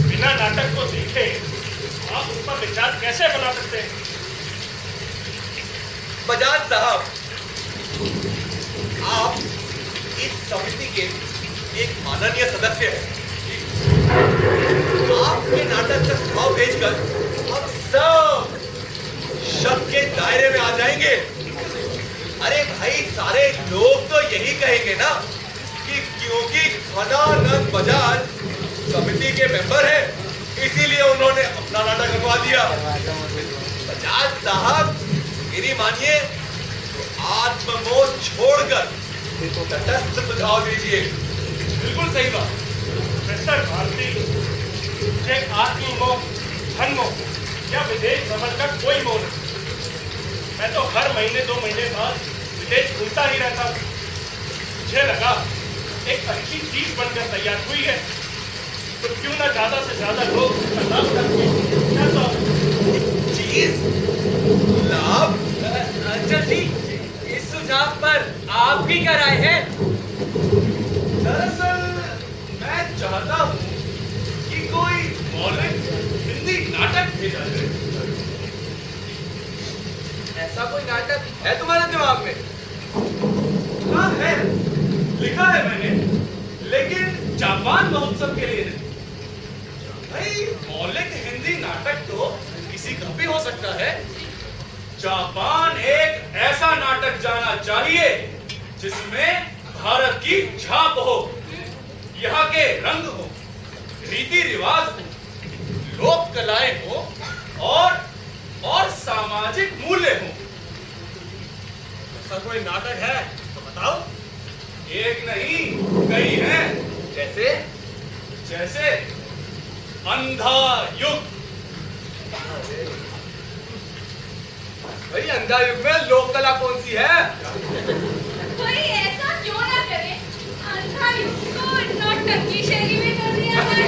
बिना नाटक को देखे आप उस पर विचार कैसे बना सकते हैं? बजाज साहब, आप इस समिति के एक माननीय सदस्य हैं। आपके नाटक का सुझाव भेजकर हम सब शक के दायरे में आ जाएंगे। अरे भाई, सारे लोग तो यही कहेंगे ना कि क्योंकि घनानंद बजाज समिति के मेंबर हैं, इसीलिए उन्होंने अपना नाटक रखवा दिया। बजाज साहब, मेरी मानिए, आत्ममोह छोड़कर तटस्थ सुझाव दीजिए। बिल्कुल सही बात। प्रोफेसर भारती, मुझे आत्ममोह, धनमोह या विदेश भ्रमण का कोई मोह नहीं। मैं तो हर महीने 2 महीने बाद विदेश घूमता ही रहता हूँ। मुझे लगा एक अच्छी चीज बनकर तैयार हुई है, तो क्यों ना ज्यादा से ज्यादा लोग उसका लाभ उठाएं। चीज लाभ? अच्छा जी, इस सुझाव पर आपकी क्या राय है? दरअसल मैं चाहता हूँ कि कोई मौलिक हिंदी नाटक भेजा जाए। ऐसा कोई नाटक है तुम्हारे दिमाग में? हाँ है, लिखा है मैंने, लेकिन जापान महोत्सव के लिए नहीं। भाई, मौलिक हिंदी नाटक तो किसी का भी हो सकता है। जापान एक ऐसा नाटक जाना चाहिए जिसमें भारत की छाप हो, यहाँ के रंग हो, रीति रिवाज हो, लोक कलाएं हो और सामाजिक मूल्य हो। ऐसा कोई नाटक है तो बताओ। एक नहीं, कई हैं। जैसे अंधा युग। भाई, अंधा युग में लोक कला कौन सी है? कोई ऐसा क्यों ना करे, अंधा युग को नौटंकी शैली में कर दिया जाए।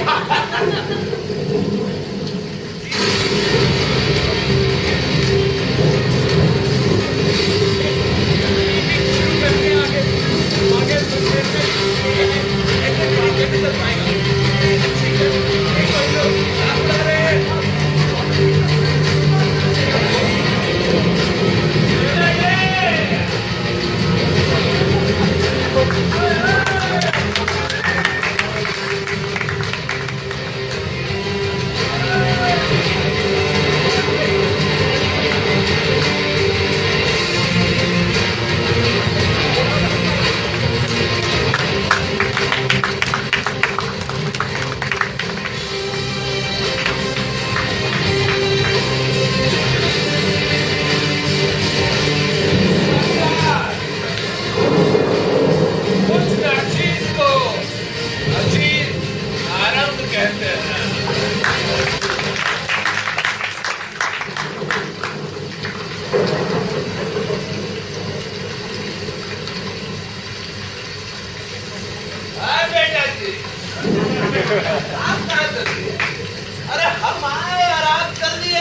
अरे हम आए और आप कर लिए,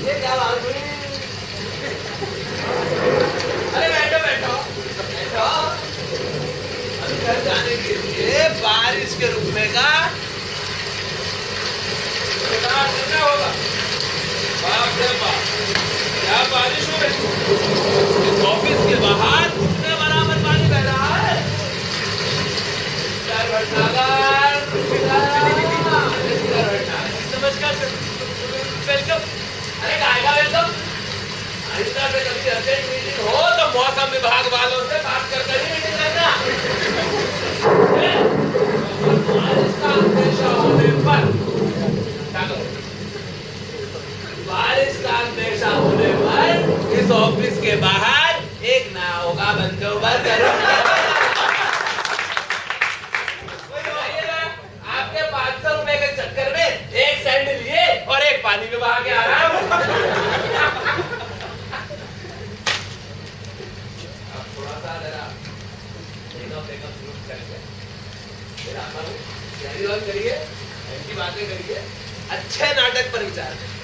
ये क्या बात हुई? अरे बैठो बैठो बैठो। अभी घर जाने के लिए बारिश के रुकने का करना होगा। बाप रे बाप, क्या बारिश हो रही। इस ऑफिस के बाहर घुटने बराबर पानी बह रहा है। नमस्कार सर, वेलकम। अरे गायका वेलकम। आहिस्ता से कभी अर्जेंट मीटिंग हो तो मौसम विभाग वालों से बात कर ही मीटिंग करना। अंदेशा होने पर बारिश का अंदेशा होने पर इस ऑफिस के बाहर एक नाव का बंदोबस्त करूंगा। आपके 500 रुपए के चक्कर में एक सैंडल लिए और एक पानी में बहा के आ रहा हूं। अब थोड़ा सा जरा ब्रेकअप शुरू करके फिर आता हूं। तैयारी और करिए, ऐसी बातें करिए, अच्छे नाटक पर विचार करिए।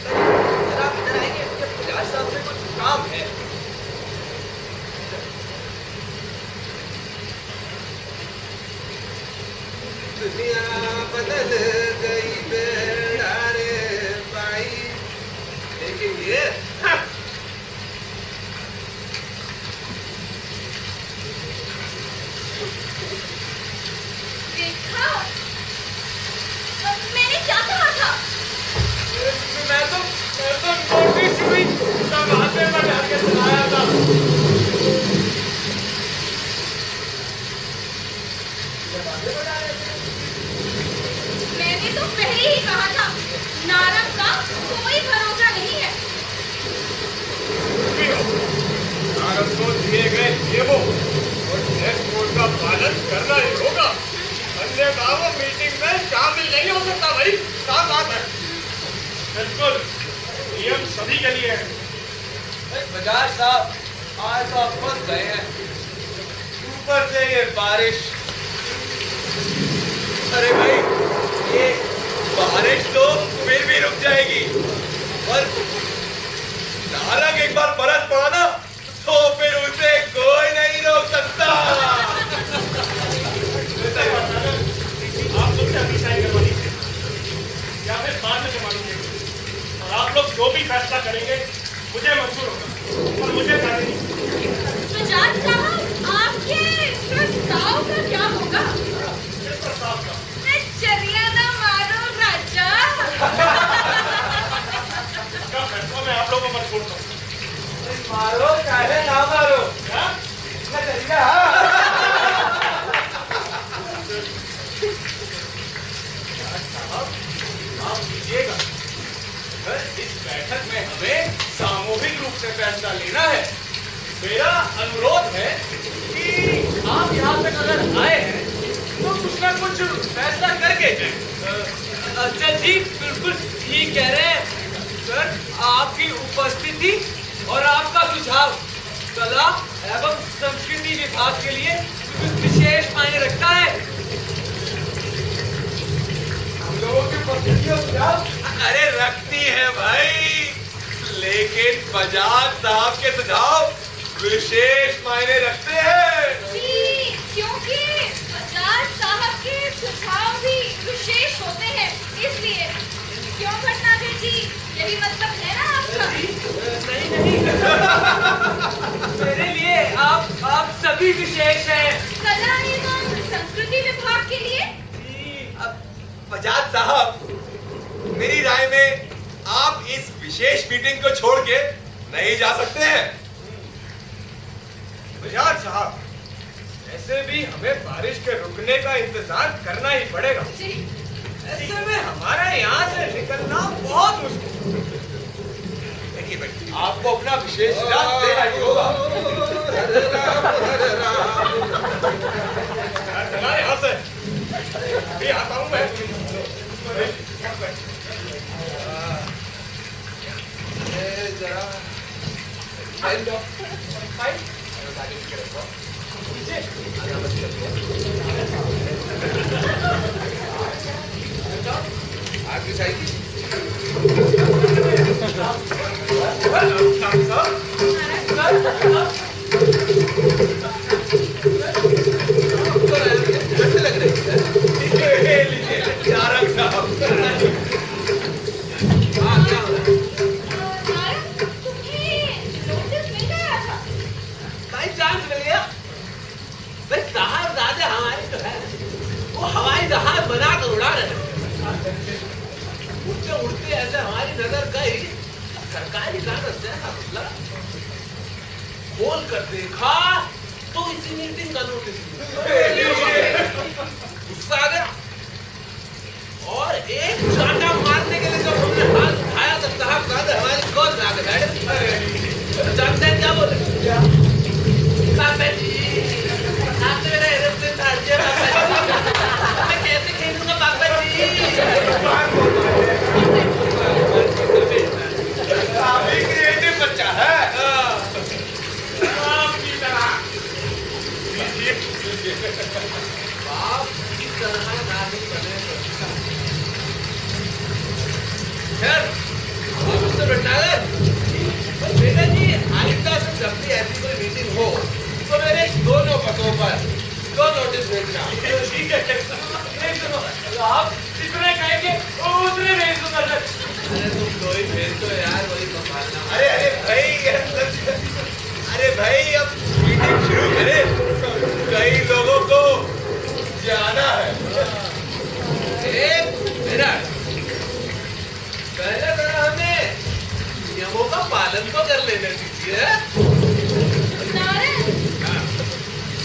जरा इधर आएंगे, मुझे बजाज साहब से कुछ काम है। दुनिया बदल गई बेड़ा रे भाई, लेकिन ये देखा, मैंने क्या कहा था? मैं तो नोटिस हुई तब हाथे पर डाल के सुनाया था। मैंने तो पहले ही कहा था, नारंग का कोई भरोसा नहीं है। नारद को दिए गए नियमों और ड्रेस कोड का पालन करना ही होगा, अन्यथा वो मीटिंग में शामिल नहीं हो सकता। भाई क्या बात है? बिल्कुल, नियम सभी के लिए है। बजाज साहब आज तो आप फंस गए हैं, ऊपर से ये बारिश। अरे भाई, ये बारिश तो फिर भी रुक जाएगी, पर नारंग एक बार बरस पड़ा ना तो फिर उसे कोई नहीं रोक सकता। आप लोग से अभी साइन करवा दीजिए या फिर बाद में करवा दीजिए, और आप लोग जो भी फैसला करेंगे मुझे मंजूर होगा और मुझे करनी है। बजाज साहब, आपके प्रस्ताव का क्या होगा? किस प्रस्ताव का? चलिए ना मारो राजा। इसका फैसला मैं आप लोगों पर छोड़ता हूँ। मारो चाहे ना मारो, क्या? मैं चलिएगा। आप कीजिएगा, इस बैठक में हमें सामूहिक रूप से फैसला लेना है। मेरा अनुरोध है कि आप यहाँ तक अगर आए हैं तो कुछ ना कुछ फैसला करके जाएं। अच्छा जी, बिल्कुल ठीक कह रहे हैं सर। आपकी उपस्थिति और आपका सुझाव कला एवं संस्कृति विभाग के लिए विशेष मायने रखता है। हम लोगों की उपस्थिति और सुझाव अरे रखती है भाई, लेकिन बजाज साहब के सुझाव विशेष मायने रखते हैं। जी, क्योंकि बजाज साहब के सुझाव भी विशेष होते हैं, इसलिए क्यों भटनागर जी, यही मतलब है ना आपका? नहीं मेरे लिए आप सभी विशेष हैं। कला एवं संस्कृति विभाग के लिए बजाज साहब, मेरी राय में आप इस विशेष मीटिंग को छोड़ के नहीं जा सकते हैं। बजाज साहब, ऐसे भी हमें बारिश के रुकने का इंतजार करना ही पड़ेगा। जी, ऐसे में हमारा यहाँ से निकलना बहुत मुश्किल। देखिए बैठिए, आपको अपना विशेष सुझाव देना ही होगा। चला यहाँ से, अभी आता हूँ मैं। जरा फाइल दो, फाइल आगे चाहिए। कैसे लग रही है? नारंग साहब, तुम्हें नोटिस मिल गया था? भाई चांस मिल गया। भाई साहबजादे हमारे जो है वो हवाई जहाज बनाकर उड़ा रहे हैं। उड़ते उड़ते ऐसे हमारी नजर गई, सरकारी कागज से ऐसा निकला, खोल कर देखा तो इसी मीटिंग का नोटिस गुस्सा आ गया और एक चांटा मारने के लिए जब हमने हाथ उठाया तो साहब हमारी गोद में आके बैठे। जानते हैं क्या बोले? पापा जी आप मेरा एरोप्लेन उतार दिया पापा जी, मैं कैसे खेलूंगा पापा जी? काफी क्रिएटिव बच्चा है। आपकी तरह बाप की तरह नानी बने खैर अब उससे बैठना है। बेटा जी आइंदा से जब भी ऐसी कोई मीटिंग हो तो मेरे दोनों पतों पर दो नोटिस भेजना। ठीक है भेज दो। आप जितने कहेंगे उतने भेज दूंगा सर। अरे तुम दो ही भेज दो यार, वही संभालना। अरे भाई अब मीटिंग शुरू करें, कई लोगों को जाना है। एक मिनट पहले जरा हमें नियमों का पालन तो कर लेने दीजिए। नारायण,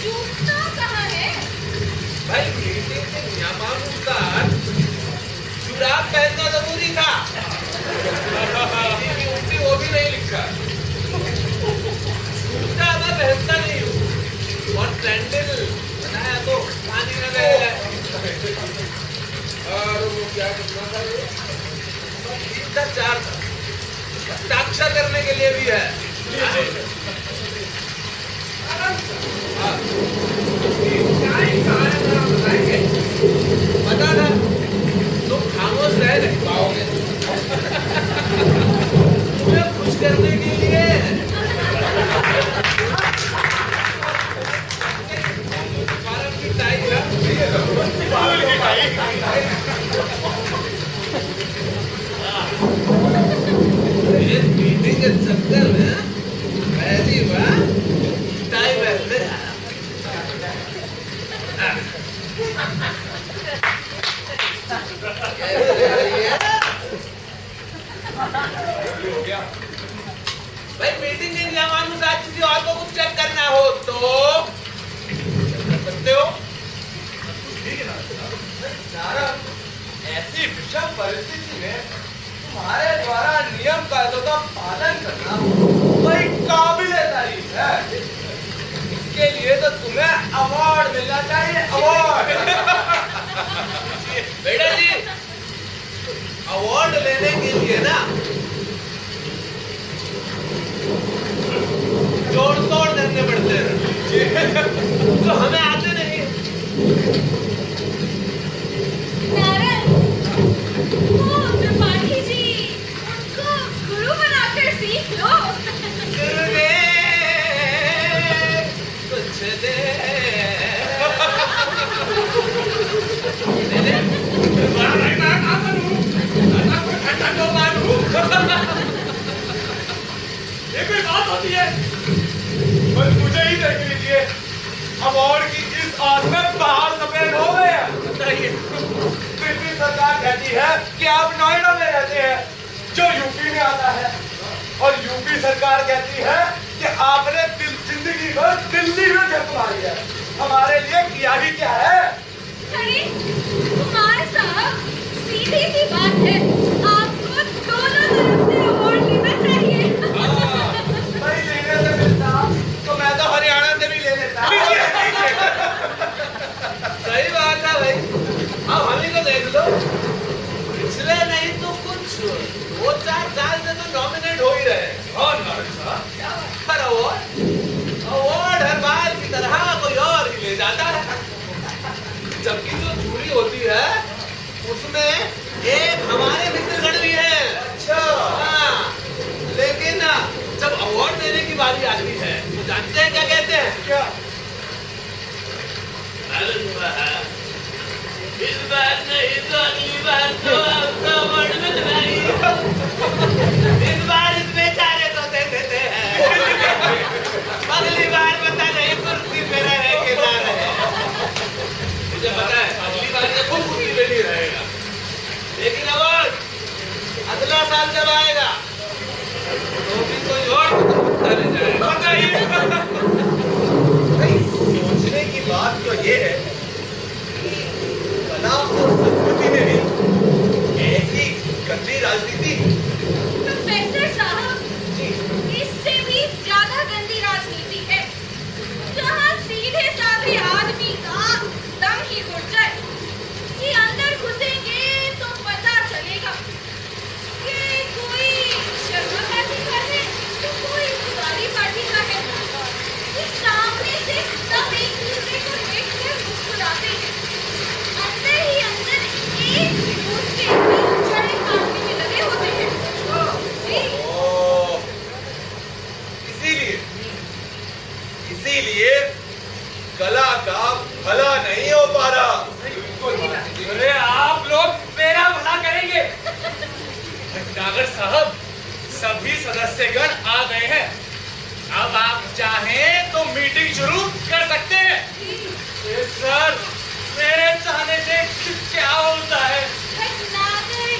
जूता कहाँ है? भाई मीटिंग के नियमानुसार जुराब पहनना जरूरी था, वो भी नहीं लिखा। जूता मैं पहनता नहीं हूँ और सैंडल बनाया तो पानी में गए। और वो क्या करना था, तीन था चार था, हस्ताक्षर करने के लिए भी है। पता था तुम खामोश रह नहीं पाओगे। तुम्हें खुश करने के लिए भारत की टाई इस मीटिंग के चक्कर में पहली बार टाई पहनने जा रहा। भाई मीटिंग के नियमानुसार किसी और को कुछ चेक करना हो तो कर सकते हो। ऐसी विषम परिस्थिति में तुम्हारे द्वारा नियम कायदों का पालन करना कोई काबिले तारीफ है। इसके लिए तो तुम्हें अवार्ड मिलना चाहिए, अवार्ड। बेटा जी अवार्ड लेने के लिए ना जोड़ तोड़ करने पड़ते हैं तो हमें आते नहीं। नारायण, वो त्रिपाठी जी, उनको गुरु बनाकर सीख लो। गुरुदेव कुछ दे ये कोई बात होती है? बस मुझे ही देख लीजिए, अवार्ड की इस आस में बाहर सफेद हो गए हैं। बताइए दिल्ली सरकार कहती है कि आप नोएडा में रहते हैं जो यूपी में आता है, और यूपी सरकार कहती है कि आपने जिंदगी भर दिल्ली में झक मारी है। हमारे लिए किया ही क्या है? अरे कुमार साहब, सीधी सी बात है, आपको दोनों तरफ से अवार्ड लेना चाहिए। भाई लेने से मिलता तो मैं तो हरियाणा से भी ले लेता। सही बात है भाई। अब हम ही को देख लो, पिछले नहीं तो कुछ 2-4 साल से तो नॉमिनेट हो ही रहे। और नारायण साहब, पर अवार्ड हर बार की तरह कोई और ही ले जाता है। जबकि जो जूरी होती है उसमें एक हमारे मित्रगण भी है। अच्छा। हाँ, लेकिन जब अवार्ड देने की बारी आती है तो जानते हैं क्या कहते हैं? क्या? इस बार नहीं तो अगली बार तो आपका अवार्ड में नहीं। इस बार इस बेचारे को दे देते हैं, अगली बार पता नहीं कुर्सी पे रहे कि ना रहे। मुझे पता है अगली बार ये खूब कुर्सी पे नहीं रहेगा, लेकिन अवार्ड अगला साल जब आएगा तो भी कोई और ले जाएगा। भाई इसीलिए कला का भला नहीं हो पा रहा। अरे आप लोग मेरा भला करेंगे। कागज साहब, सभी सदस्यगण आ गए हैं। अब आप चाहें तो मीटिंग शुरू कर सकते हैं। सर, मेरे चाहने से क्या होता है? भटनागर जी,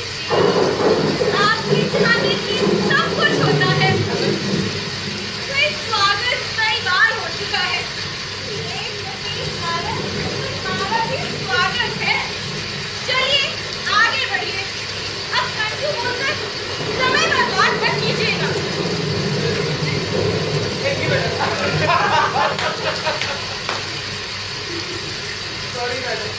आपके चाहने से सब कुछ होता है। कई स्वागत कई बार हो चुका है। हमारा भी स्वागत है। चलिए आगे बढ़िए। अब कंजू बोलकर समय बर्बाद मत कीजिएगा। Sorry madam.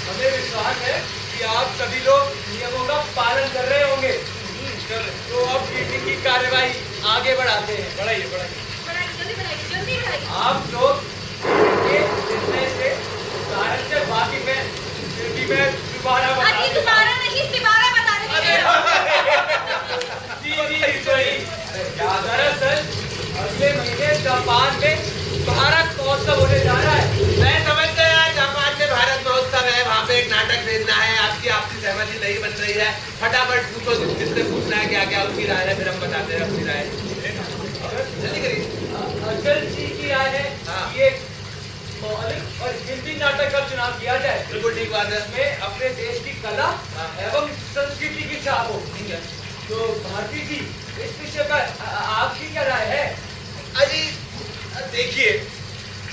हमें विश्वास है कि आप सभी लोग नियमों का पालन कर रहे होंगे। तो अब मीटिंग की कार्यवाही आगे बढ़ाते हैं। बढ़ाइए बढ़ाइए। जल्दी बढ़ाइए, जल्दी बढ़ाइए। आप लोग के निर्णय से कारण से वाकिफ हैं, क्योंकि मैं दोबारा अभी दोबारा नहीं, तिबारा बता दीजिए। दरअसल अगले महीने जापान में भारत महोत्सव होने जा रहा है। मैं समझता है जापान में भारत महोत्सव है, वहाँ पे एक नाटक भेजना है। आपकी आपसी सहमति नहीं बन रही है, फटाफट पूछो जिससे पूछना है क्या क्या उनकी राय है, फिर हम बताते हैं अपनी राय। जल्दी करिए। अचल जी की राय है कि एक मौलिक और हिंदी नाटक का चुनाव किया जाए। बिल्कुल ठीक बात है। इसमें अपने देश की कला एवं संस्कृति की छाप हो। तो भारती जी, इस विषय पर आपकी क्या राय है? अजी देखिए,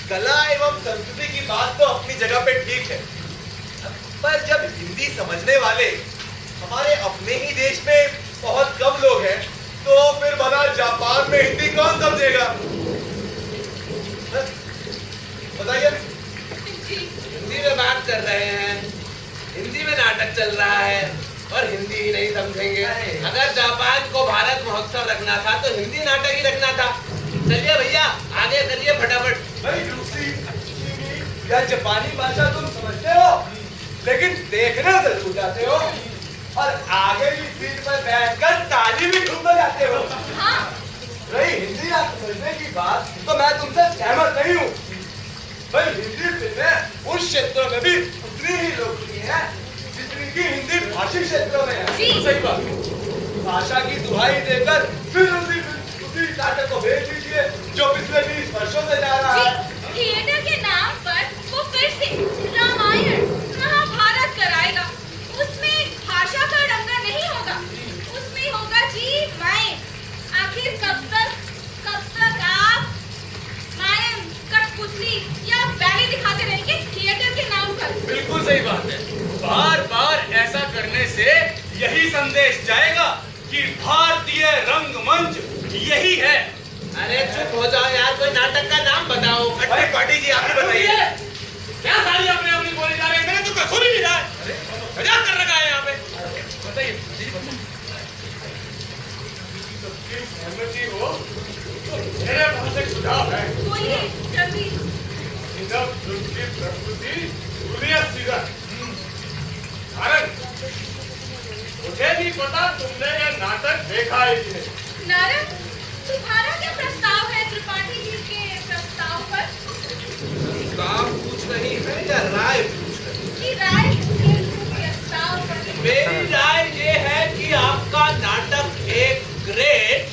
कला एवं संस्कृति की बात तो अपनी जगह पे ठीक है, पर जब हिंदी समझने वाले हमारे अपने ही देश में बहुत कम लोग हैं, तो फिर भला जापान में हिंदी कौन समझेगा? बताइए। हिंदी में बात कर रहे हैं, हिंदी में नाटक चल रहा है और हिंदी ही नहीं समझेंगे। अगर जापान को भारत महोत्सव रखना था तो हिंदी नाटक ही रखना था। चलिए भैया आगे करिए फटाफट। भाई रूसी, या जापानी भाषा तुम समझते हो, लेकिन देखने जरूर जाते हो, और आगे भी सीट पर बैठकर ताली भी खूब बजाते हो। रही हिंदी ना समझने की बात, तो मैं तुमसे सहमत नहीं हूँ। भाई हिंदी फिल्में उस क्षेत्रों में भी उतनी ही लोकप्रिय है जितनी की हिंदी भाषी क्षेत्रों में है। सही बात। भाषा की दुहाई देकर फिर उसी नाटक को भेज दीजिए जो पिछले 20 वर्षों से जा रहा है। थिएटर के नाम पर वो फिर से रामायण महाभारत कराएगा। उसमें भाषा का डंका नहीं होगा, उसमें होगा जी मायन। आखिर कब तक आप मायन, कठपुतली या बैले दिखाते रहेंगे थिएटर के नाम पर? बिल्कुल सही बात है। बार बार ऐसा करने से यही संदेश जाएगा कि भारतीय रंगमंच यही है। अरे चुप हो जाओ यार, कोई नाटक का नाम बताओ। भाई पाटी जी आप ही बताइए। क्या सारी अपने अपनी बोली जा रहे हैं? मैंने तो कुछ सुन ही नहीं रहा है। मजाक कर रखा है यहाँ पे। बताइए। सबकी सहमति हो तो मेरे पास एक सुझाव है। बोलिए जल्दी। इधर की प्रकृति जूलियस सीजर। मुझे नहीं पता तुमने यह नाटक देखा है कि नहीं। नारद, तुम्हारा क्या प्रस्ताव है त्रिपाठी जी के प्रस्ताव पर? काम पूछ रही है या राय पूछ रही है? की राय प्रस्ताव पर। मेरी राय ये है कि आपका नाटक एक ग्रेट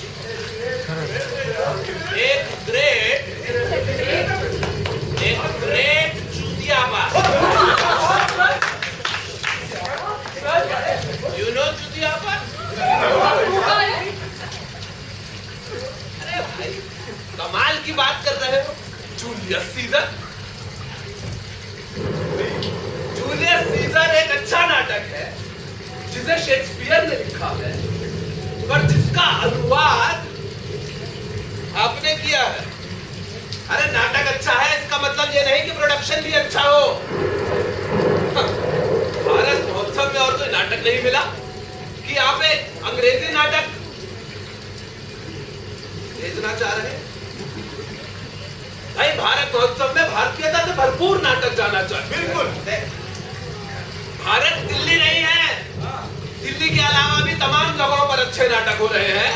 चूतियाबाज। You know चूतियाबाज? अरे भाई कमाल की बात कर रहे हो। जूलियस सीजर एक अच्छा नाटक है जिसे शेक्सपियर ने लिखा है, पर जिसका अनुवाद आपने किया है। अरे नाटक अच्छा है इसका मतलब ये नहीं कि प्रोडक्शन भी अच्छा हो। भारत महोत्सव में और कोई नाटक नहीं मिला कि आप एक अंग्रेजी नाटक भेजना चाह रहे हैं? भाई भारत महोत्सव में भारतीयता से भरपूर नाटक जाना चाहिए। बिल्कुल। भारत दिल्ली नहीं है, दिल्ली के अलावा भी तमाम जगहों पर अच्छे नाटक हो रहे हैं।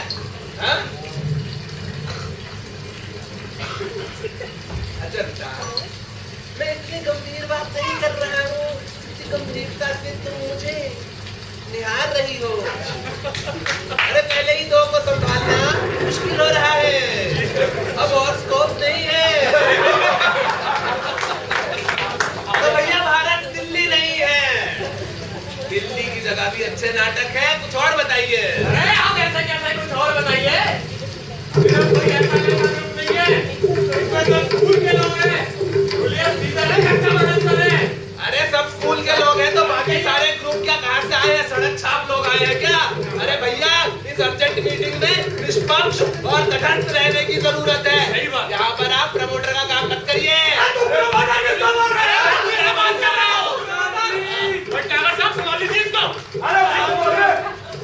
इस अर्जेंट मीटिंग में निष्पक्ष और तटस्थ रहने की जरूरत है। सही बात। यहाँ पर आप प्रमोटर का काम मत करिए।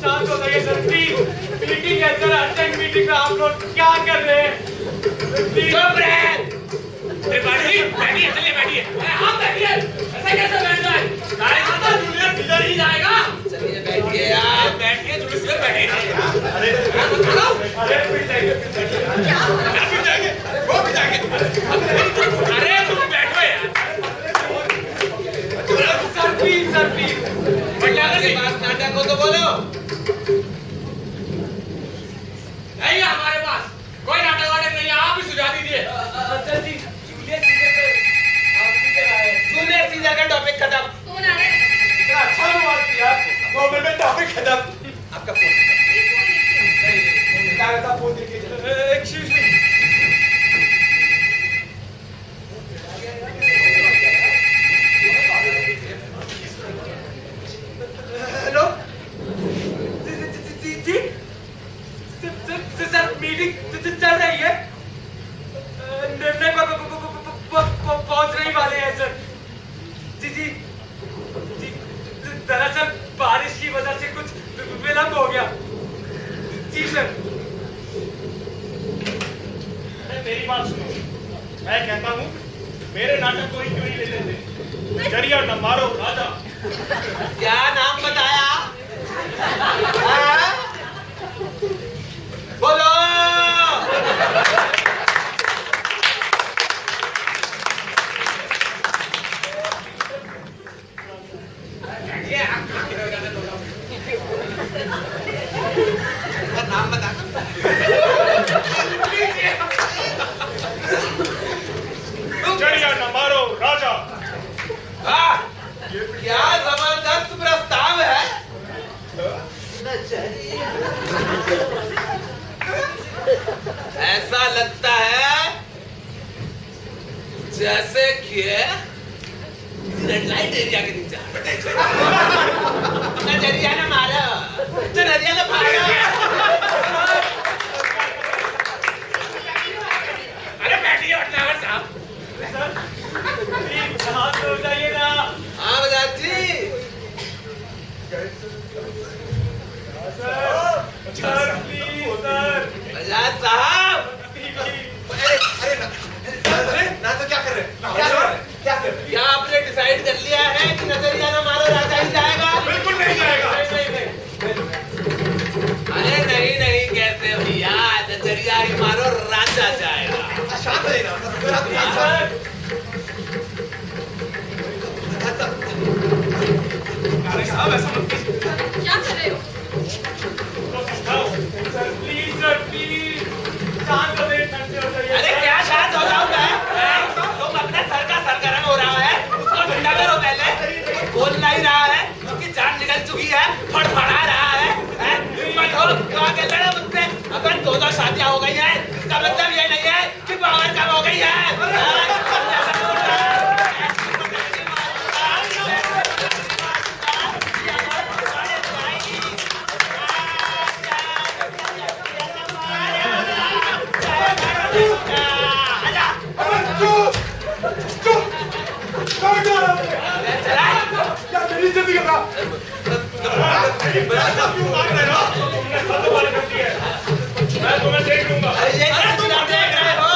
शांत हो जाइए सर प्लीज। मीटिंग है सर, अर्जेंट मीटिंग में आप लोग क्या कर रहे हैं? चुप रहे। बैठिए बैठिए। हाँ बैठिए, ऐसा कैसे बैठ जाए? जाएगा तो जूनियर सीजर ही जाएगा। चलिए बैठिए आप। बैठिए जूनियर सीजर बैठिए। अरे फिर जाइए। फिर जाएंगे, वो भी जाएंगे। अरे तुम बैठो यार। Sir please sir please. के पास नाटक हो तो बोलो। नहीं है हमारे पास कोई नाटक वाटक नहीं है, आप ही सुझा दीजिए। सर जी जूलियस सीजर पे आप सीजर आए। जूनियर सीजर का टॉपिक खत्म। कौन आ रहा है? इतना अच्छा अनुवाद किया। 2 मिनट में टॉपिक खत्म। आपका फोन। कागज का फोन देखिए। Excuse me. हेलो जी सर मीटिंग चल रही है। निर्णय पहुंच नहीं वाले हैं सर। जी दरअसल बारिश की वजह से कुछ विलंब हो गया। जी सर। मेरी बात सुनो, मैं कहता हूँ मेरे नाटक को ही क्यों नहीं ले लेते? नजरिया न मारो राजा। क्या नाम बताया? हाँ? बोलो। नाम बता। नजरिया न मारो राजा। क्या जबरदस्त प्रस्ताव है। ऐसा लगता है जैसे कि रेड लाइट एरिया के नीचे नजरिया ने मारा, नजरिया ने फाड़ा। अरे बैठिए भटनागर साहब। प्लीज शांत हो जाइए ना। हाँ Bajaj ji. Sir please sir. Bajaj साहब। ना तो क्या कर रहे हैं? क्या कर रहे हैं? क्या आपने डिसाइड कर लिया है कि नजरिया ना मारो राजा ही जाएगा? बिल्कुल नहीं जाएगा। अरे नहीं कैसे भैया, नजरिया ही मारो राजा जाएगा। शांत रहिए ना। अरे साहब ऐसा मत कीजिए। क्या कर रहे हो? तो समझाओ। सर प्लीज शांत हो जाइए, ठंडे हो जाइए। अरे क्या शांत हो जाऊंगा? तुम अपने सर का सरगर्म हो रहा है, उसको ठंडा करो पहले। बोल नहीं रहा है, उसकी जान निकल चुकी है, फड़फड़ा रहा है। मत हो तो आगे लड़ो मुझसे। अपन 2 शादियां हो गई हैं, इसका मतलब ये नहीं है कि पावर कम हो गई है। मेरी जिंदगी का क्यों मार रहे हो? तुमने खत्म वाली कर दी है। मैं तुम्हें देख लूंगा। अरे तुम देख रहे हो?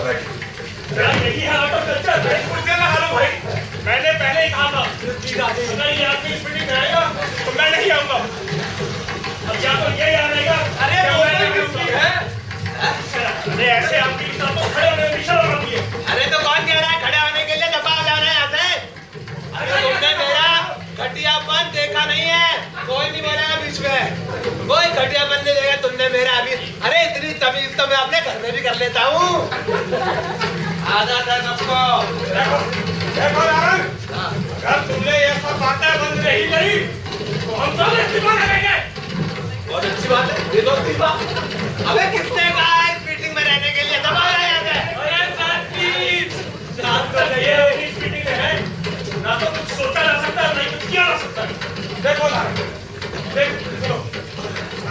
क्या यही है ऑटो कल्चर? मुझसे लगा लो भाई। मैंने पहले ही कहा था अगर ये आपकी इस मीटिंग में आएगा तो मैं नहीं आऊंगा। अब या तो ये याद रहेगा। अरे बोतल किसकी है? अरे ऐसे आपकी तो खड़े होने में शर्म आती है। अरे तो कौन कह रहा है खड़े होने के लिए? दफा हो जा रहा है यहाँ से। अरे तुमने मेरा घटियापन देखा नहीं है। कोई नहीं बोलेगा बीच में, कोई घटियापन नहीं देखा तुमने मेरा अभी। अरे इतनी तमीज तो मैं अपने घर में भी कर लेता हूँ। आदत है सबको। देखो नारायण, अगर तुमने ये सब बातें बंद नहीं करी तो हम सब इस्तीफा करेंगे। बहुत अच्छी बात है, ये तो इस्तीफा। अबे किसने कहा इस मीटिंग में रहने के लिए? दबा रहा है यहाँ से। अरे साथी, रात को ये इस मीटिंग में है ना तो कुछ सोचा जा सकता है, नहीं कुछ किया जा सकता है। देखो नारायण, देख सुनो,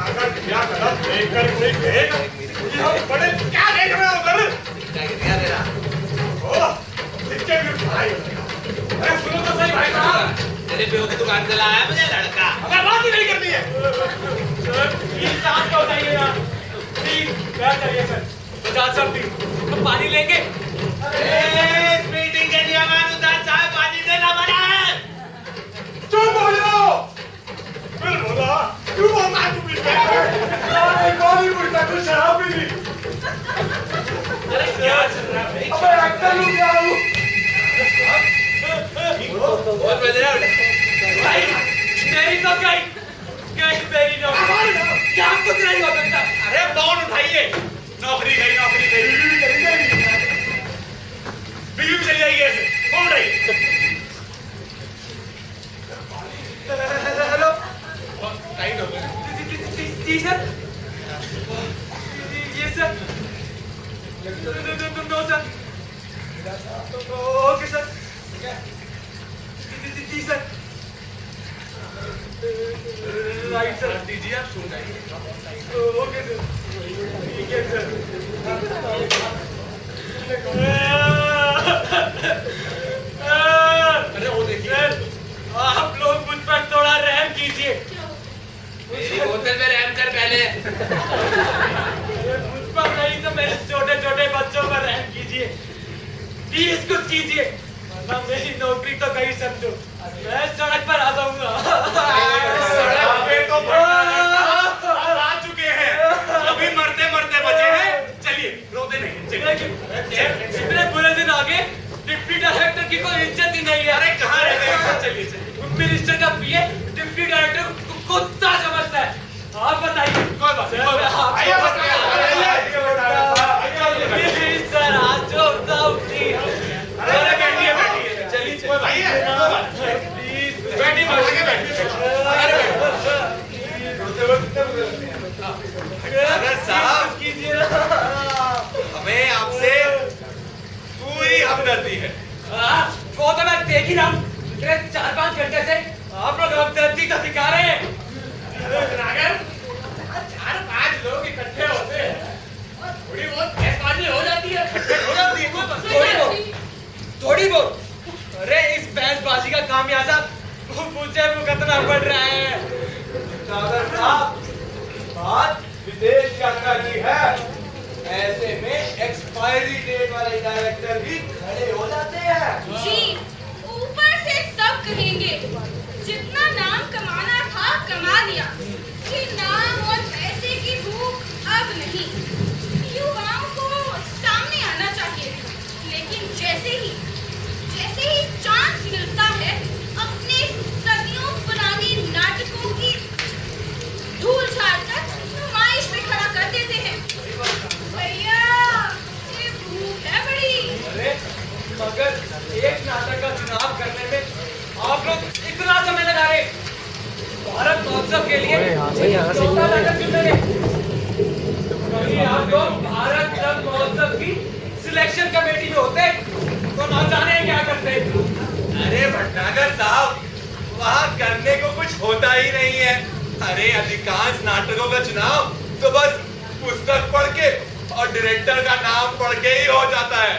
अगर क्या गलत देख कर कोई कहेगा कि हम बड़े क्या देख रहे हो उधर? क्या गिर गया तेरा? इसके भी भाई, अरे सुनो तो सही भाई साहब, तेरे प्यो की दुकान से लाया मुझे लड़का। हमें बात ही नहीं करनी है। सर, प्लीज रात को बताइए ना, प्लीज क्या चाहिए सर? बजाज साहब प्लीज, हम पानी लेंगे। अरे इस मीटिंग के नियमानुसार चाय पानी देना मना है। चुप हो जाओ। फिर बोला, क्यों बोलना तू बीच में? बॉलीवुड का कुछ शराब भी नहीं। अरे क्या चल रहा है? अबे एक्टर लोग क्या हूँ? बहुत बज रहा है। भाई, मेरी तो मेरी नौकरी क्या कुछ नहीं हो सकता। अरे फोन उठाइए। नौकरी गई, नौकरी गई। बिजली भी चली जाएगी ऐसे। फोन उठाइए। हेलो, टाइट हो गया। जी सर, ये sir, no sir, okay sir, जी सर, राइट सर, दीजिए आप सुन जाइए। ओके सर, ठीक है सर। अरे वो देखिए, सर, आप लोग मुझ पर थोड़ा रहम कीजिए। मेरी बोतल में रहम कर पहले। मुझ पर नहीं तो मेरे छोटे छोटे बच्चों पर रहम कीजिए, प्लीज कुछ कीजिए, वरना मेरी नौकरी तो गई समझो। मैं सड़क पर आ जाऊंगा। सड़क पे तो अब आ चुके हैं। अभी मरते मरते बचे हैं। चलिए, रोते नहीं, चलिए। इतने बुरे दिन आगे डिप्टी डायरेक्टर की कोई इज्जत ही नहीं है। अरे कहाँ रहते हैं? चलिए चलिए। मिनिस्टर का पीए डिप्टी डायरेक्टर को कुत्ता समझता है। आप बताइए। कोई बात नहीं, कोई बात नहीं। आइए बताइए। प्लीज सर, आज जो बताओ प्लीज। अरे बैठिए बैठिए। चलिए चलिए। आइए, कोई बात नहीं। प्लीज बैठिए, आगे बैठिए। अगर साहब कीजिए ना। हमें आपसे पूरी हमदर्दी है। वो तो मैं देख ही रहा हूँ। पिछले 4-5 घंटे से आप लोग हमदर्दी का दिखा रहे हैं। नागर, 4-5 लोग इकट्ठे होते हैं और थोड़ी बहुत बहसबाजी हो जाती है। हो जाती है थोड़ी बहुत। अरे इस बहसबाजी का खामियाजा मुझे भुगतना पड़ रहा है। नागर साहब, बात विदेश यात्रा की है। ऐसे में एक्सपायरी डेट वाले डायरेक्टर भी खड़े हो जाते हैं। जी, ऊपर से सब कहेंगे जितना नाम कमाना था कमा लिया, कि नाम और पैसे की भूख अब नहीं। युवाओं को सामने आना चाहिए, लेकिन जैसे ही चांस मिलता है अपने सदियों पुराने नाटकों की धूल झाड़कर नुमाइश में खड़ा कर देते हैं। भैया, ये भूख है बड़ी। अरे मगर एक नाटक का चुनाव करने में आप लोग इतना समय लगा रहे। भारत महोत्सव के लिए चौथा नाटक चुनेंगे। कहीं आप लोग भारत रत्न महोत्सव की सिलेक्शन कमेटी में होते तो ना जाने क्या करते। अरे भटनागर साहब, वहाँ करने को कुछ होता ही नहीं है। अरे अधिकांश नाटकों का चुनाव तो बस पुस्तक पढ़ के और डायरेक्टर का नाम पढ़ के ही हो जाता है।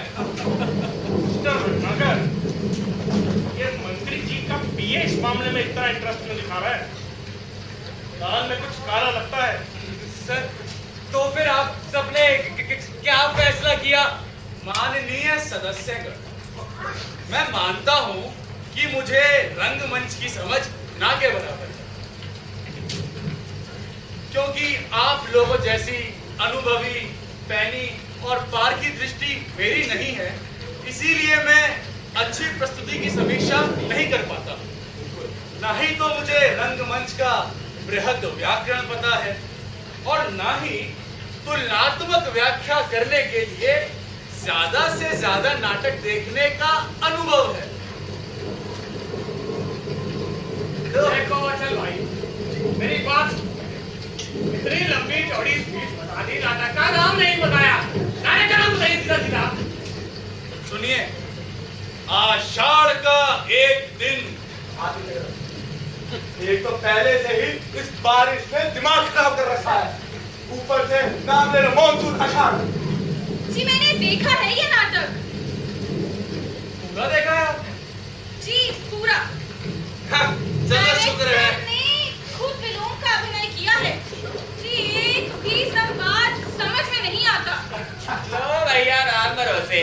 मगर ये मंत्री जी का पीए इस मामले में इतना इंटरेस्ट क्यों दिखा रहा है? दाल में कुछ काला लगता है। सर, तो फिर आप सबने क्या फैसला किया? हास्यगढ़। मैं मानता हूं कि मुझे रंगमंच की समझ ना के बराबर है, क्योंकि आप लोगों जैसी अनुभवी, पैनी और पार की दृष्टि मेरी नहीं है, इसीलिए मैं अच्छी प्रस्तुति की समीक्षा नहीं कर पाता। ना ही तो मुझे रंगमंच का बृहद व्याकरण पता है और ना ही तुलनात्मक व्याख्या करने के लिए ज्यादा से ज्यादा नाटक देखने का अनुभव है। देखो अचल भाई, मेरी बात इतनी लंबी चौड़ी स्पीच बता दी, नाटक का नाम नहीं बताया। नाटक का नाम बताइए सीधा सीधा। सुनिए, आषाढ़ का एक दिन। एक तो पहले से ही इस बारिश ने दिमाग खराब कर रखा है, ऊपर से नाम ले लो मानसून आषाढ़। जी मैंने देखा है ये नाटक। पूरा देखा है? जी पूरा। हाँ, चलो शुक्र है। मैंने खुद विलोम का अभिनय किया है। जी एक भी संवाद समझ में नहीं आता। लो भैया राम भरोसे,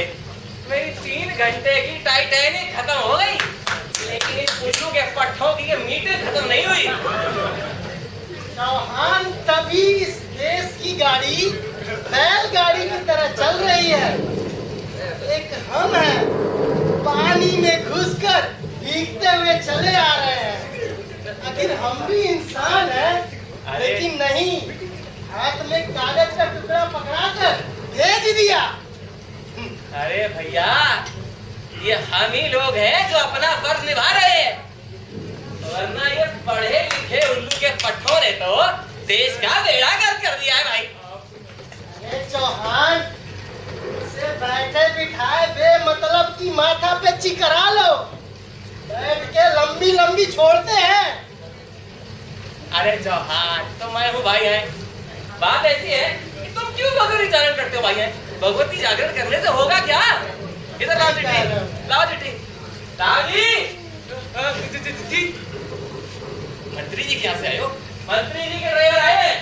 मेरी 3 घंटे की टाइटैनिक खत्म हो गई, लेकिन इस उल्लू के पट्टों की ये मीटर खत्म नहीं हुई। चौहान, तभी इस देश की गाड़ी बैलगाड़ी की तरह चल रही है। एक हम हैं, पानी में घुसकर भीगते हुए चले आ रहे हैं। आखिर हम भी इंसान हैं, लेकिन नहीं, हाथ में कागज का टुकड़ा पकड़ाकर भेज दिया। अरे भैया, ये हम ही लोग हैं जो अपना फर्ज निभा रहे हैं, वरना ये पढ़े लिखे उल्लू के पट्टों ने तो देश का बेड़ा गर्क कर दिया है भाई। अरे चौहान, इसे बैठे बिठाए बेमतलब की माथा पे चिकरा लो, बैठ के लंबी लंबी छोड़ते हैं। अरे चौहान, तो मैं हूँ भाई है। बात ऐसी है कि तुम क्यों भगवती जागरण करते हो भाई है? भगवती जागरण करने से होगा क्या? इधर लाओ चिट्ठी, लाओ चिट्ठी। लाओ जी। मंत्री जी क्या से आए हो? मंत्री जी के ड्राइवर आए हैं।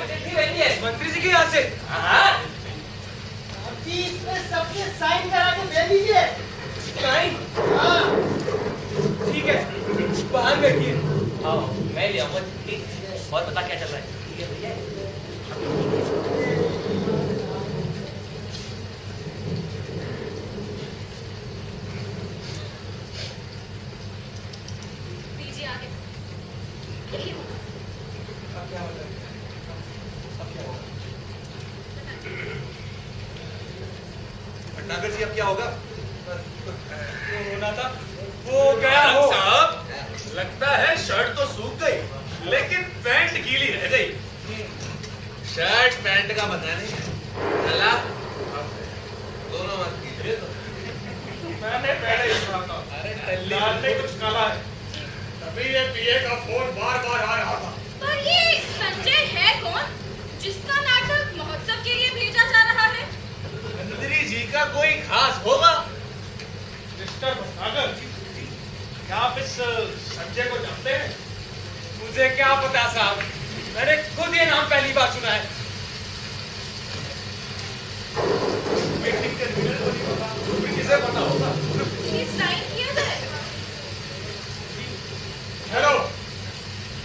चिट्ठी भेजी है मंत्री जी के यहाँ से। हाँ, जी इसमें सबके साइन करा के दे दीजिए। साइन? हाँ, ठीक है, बाहर बैठिए। आओ मैं ले आऊंगा चिट्ठी। बहुत पता क्या चल रहा है? ठीक है भैया। दीजिए आगे। यही होगा। अब क्या होता है? अब क्या होगा? भटनागर जी, अब क्या होगा? वो होना था, वो गया हो। साहब, लगता है शर्ट तो सूख गई, लेकिन पैंट गीली रह गई। शर्ट पैंट का पता नहीं, चला दोनों मत कीजिए। मैंने पहले ही सुना था। अरे लाल में कुछ काला है, तभी ये पीए का फोन बार बार आ रहा था। पर ये संजय है कौन, जिसका नाटक महोत्सव के लिए भेजा जा रहा है? मंत्री जी का कोई खास होगा। मिस्टर भटनागर, क्या आप इस संजय को जानते हैं? मुझे क्या पता साहब, मैंने खुद ये नाम पहली बार सुना है। मीटिंग के मिनट को नहीं पता, किसे पता होगा? ये साइन किया जाए। हेलो,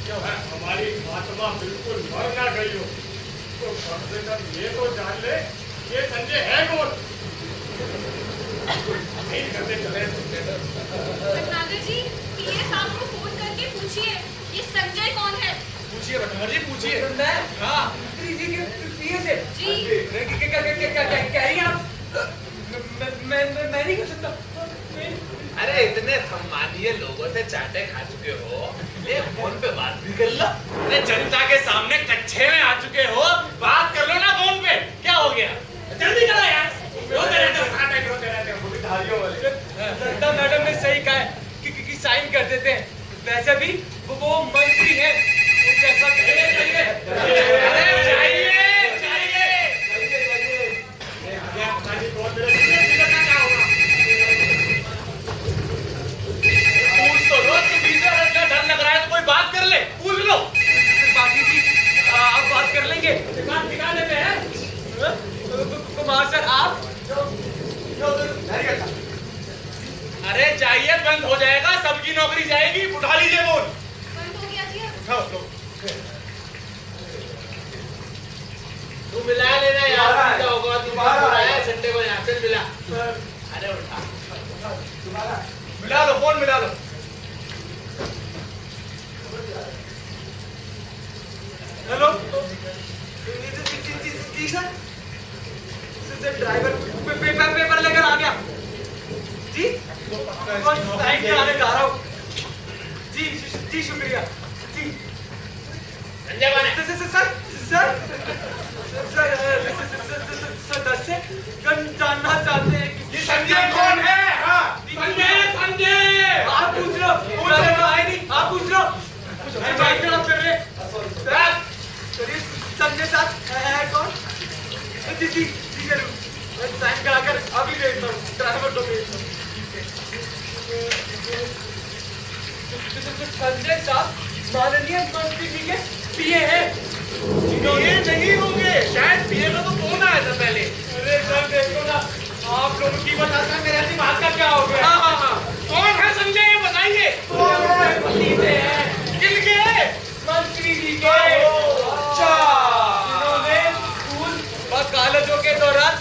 क्या है हमारी आत्मा बिल्कुल मर ना गई हो तो कम से कम ये तो जान ले ये संजय है कौन। नहीं करते चले भटनागर जी, पीए साहब को फोन करके पूछिए ये संजय कौन है। पूछिए भटनागर जी, पूछिए। मैं हाँ, मंत्री जी के पीए से। जी क्या कह रही हैं आप? मैं नहीं कर सकता। अरे इतने सम्मानीय लोगों से चाटे खा चुके हो, ये फोन पे बात भी कर लो। अरे जनता के सामने कच्चे में आ चुके हो, बात कर लो ना फोन पे। क्या हो गया? जल्दी करो यार। रोते रहते हो, धारियों वाले। लता मैडम ने सही कहा है कि साइन कर देते हैं। वैसे भी वो मंत्री हैं, उनसे ऐसा कहना चाहिए। अरे चाहिए। पूछ तो लो, किसी से डर लग रहा है तो कोई बात कर ले, पूछ लो। बाकी जी, अब बंद हो जाएगा, सबकी नौकरी जाएगी। उठा लीजिए फोन। बंद हो गया जी अब। उठाओ तो। तू मिला लेना यार, क्या होगा तुम्हारा है संडे को यहाँ पे मिला। अरे उठा मिला लो फोन, मिला लो। हेलो जी सर, ड्राइवर पेपर लेकर आ गया जी। साइड पे आने जा रहा हूँ जी। जी शुक्रिया जी। संजय कौन है? सदस्य जानना चाहते हैं कि ये संजय कौन है? हाँ संजय आप पूछ लो, आए नहीं, आप पूछ लो। बाइक खराब कर रहे चलिए। संजय साहब है कौन? जी जी जी जरूर, मैं साइन कराकर अभी भेजता हूँ, ड्राइवर को भेजता हूँ। संजय साहब माननीय मंत्री जी के पीए हैं। ये नहीं होंगे, शायद पीए का तो फोन आया था पहले। अरे सर देखो ना, आप लोगों की वजह से मेरे दिमाग का क्या हो गया। हाँ। कौन है संजय, ये बताइए। भतीजे हैं किनके? मंत्री जी के। अच्छा। इन्होंने स्कूल और कॉलेजों के दौरान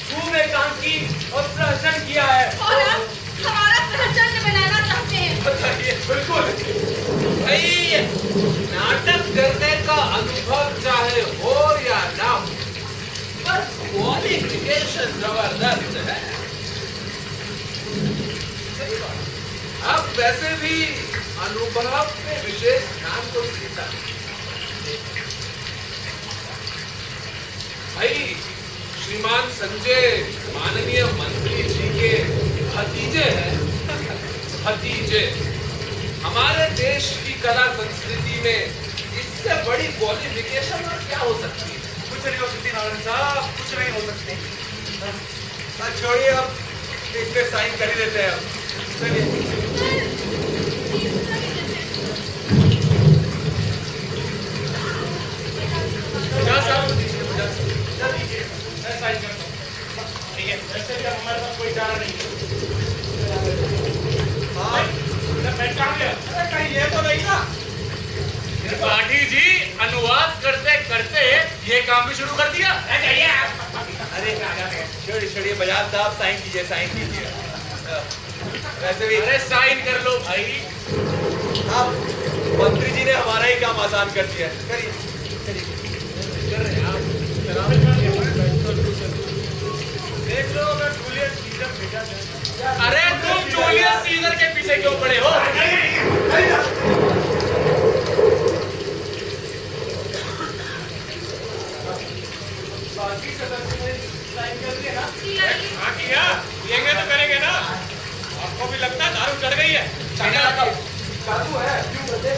खूब एकांकी और प्रहसन किया है। और अब हमारा प्रहसन बनाना चाहते हैं। बताइए। बिल्कुल भाई नाटक करने का अनुभव चाहे हो या ना हो, पर क्वालिफिकेशन जबरदस्त है। अब वैसे भी अनुभव में विशेष ध्यान तो देता है। भाई श्रीमान संजय माननीय मंत्री जी के भतीजे हैं। भतीजे हमारे देश की कला संस्कृति में इससे बड़ी क्वालिफिकेशन और क्या हो सकती है? कुछ नहीं हो सकती नारायण साहब, कुछ नहीं हो सकती। छोड़िए, अब इस पे साइन कर ही देते हैं। अब चलिए। मैं साइन करता हूँ। ठीक है, वैसे भी अब हमारे पास कोई चारा नहीं है। मैं कहाँ गया? अरे कहीं ये तो नहीं ना। त्रिपाठी जी अनुवाद करते करते ये काम भी शुरू कर दिया। अरे छोड़िए बजाज साहब, साइन कीजिए, साइन कीजिए। वैसे भी अरे साइन कर लो भाई। आप मंत्री जी ने हमारा ही काम आसान कर दिया है। करिए। देख लो अगर जूलियस सीजर भेजा जाए। अरे तुम जूलियस सीजर के पीछे क्यों पड़े हो? बाकी सदस्य ने साइन कर दिया ना। हाँ किया, लेंगे तो करेंगे ना। आपको भी लगता है दारू चढ़ गई है? चालू है, क्यों बचे?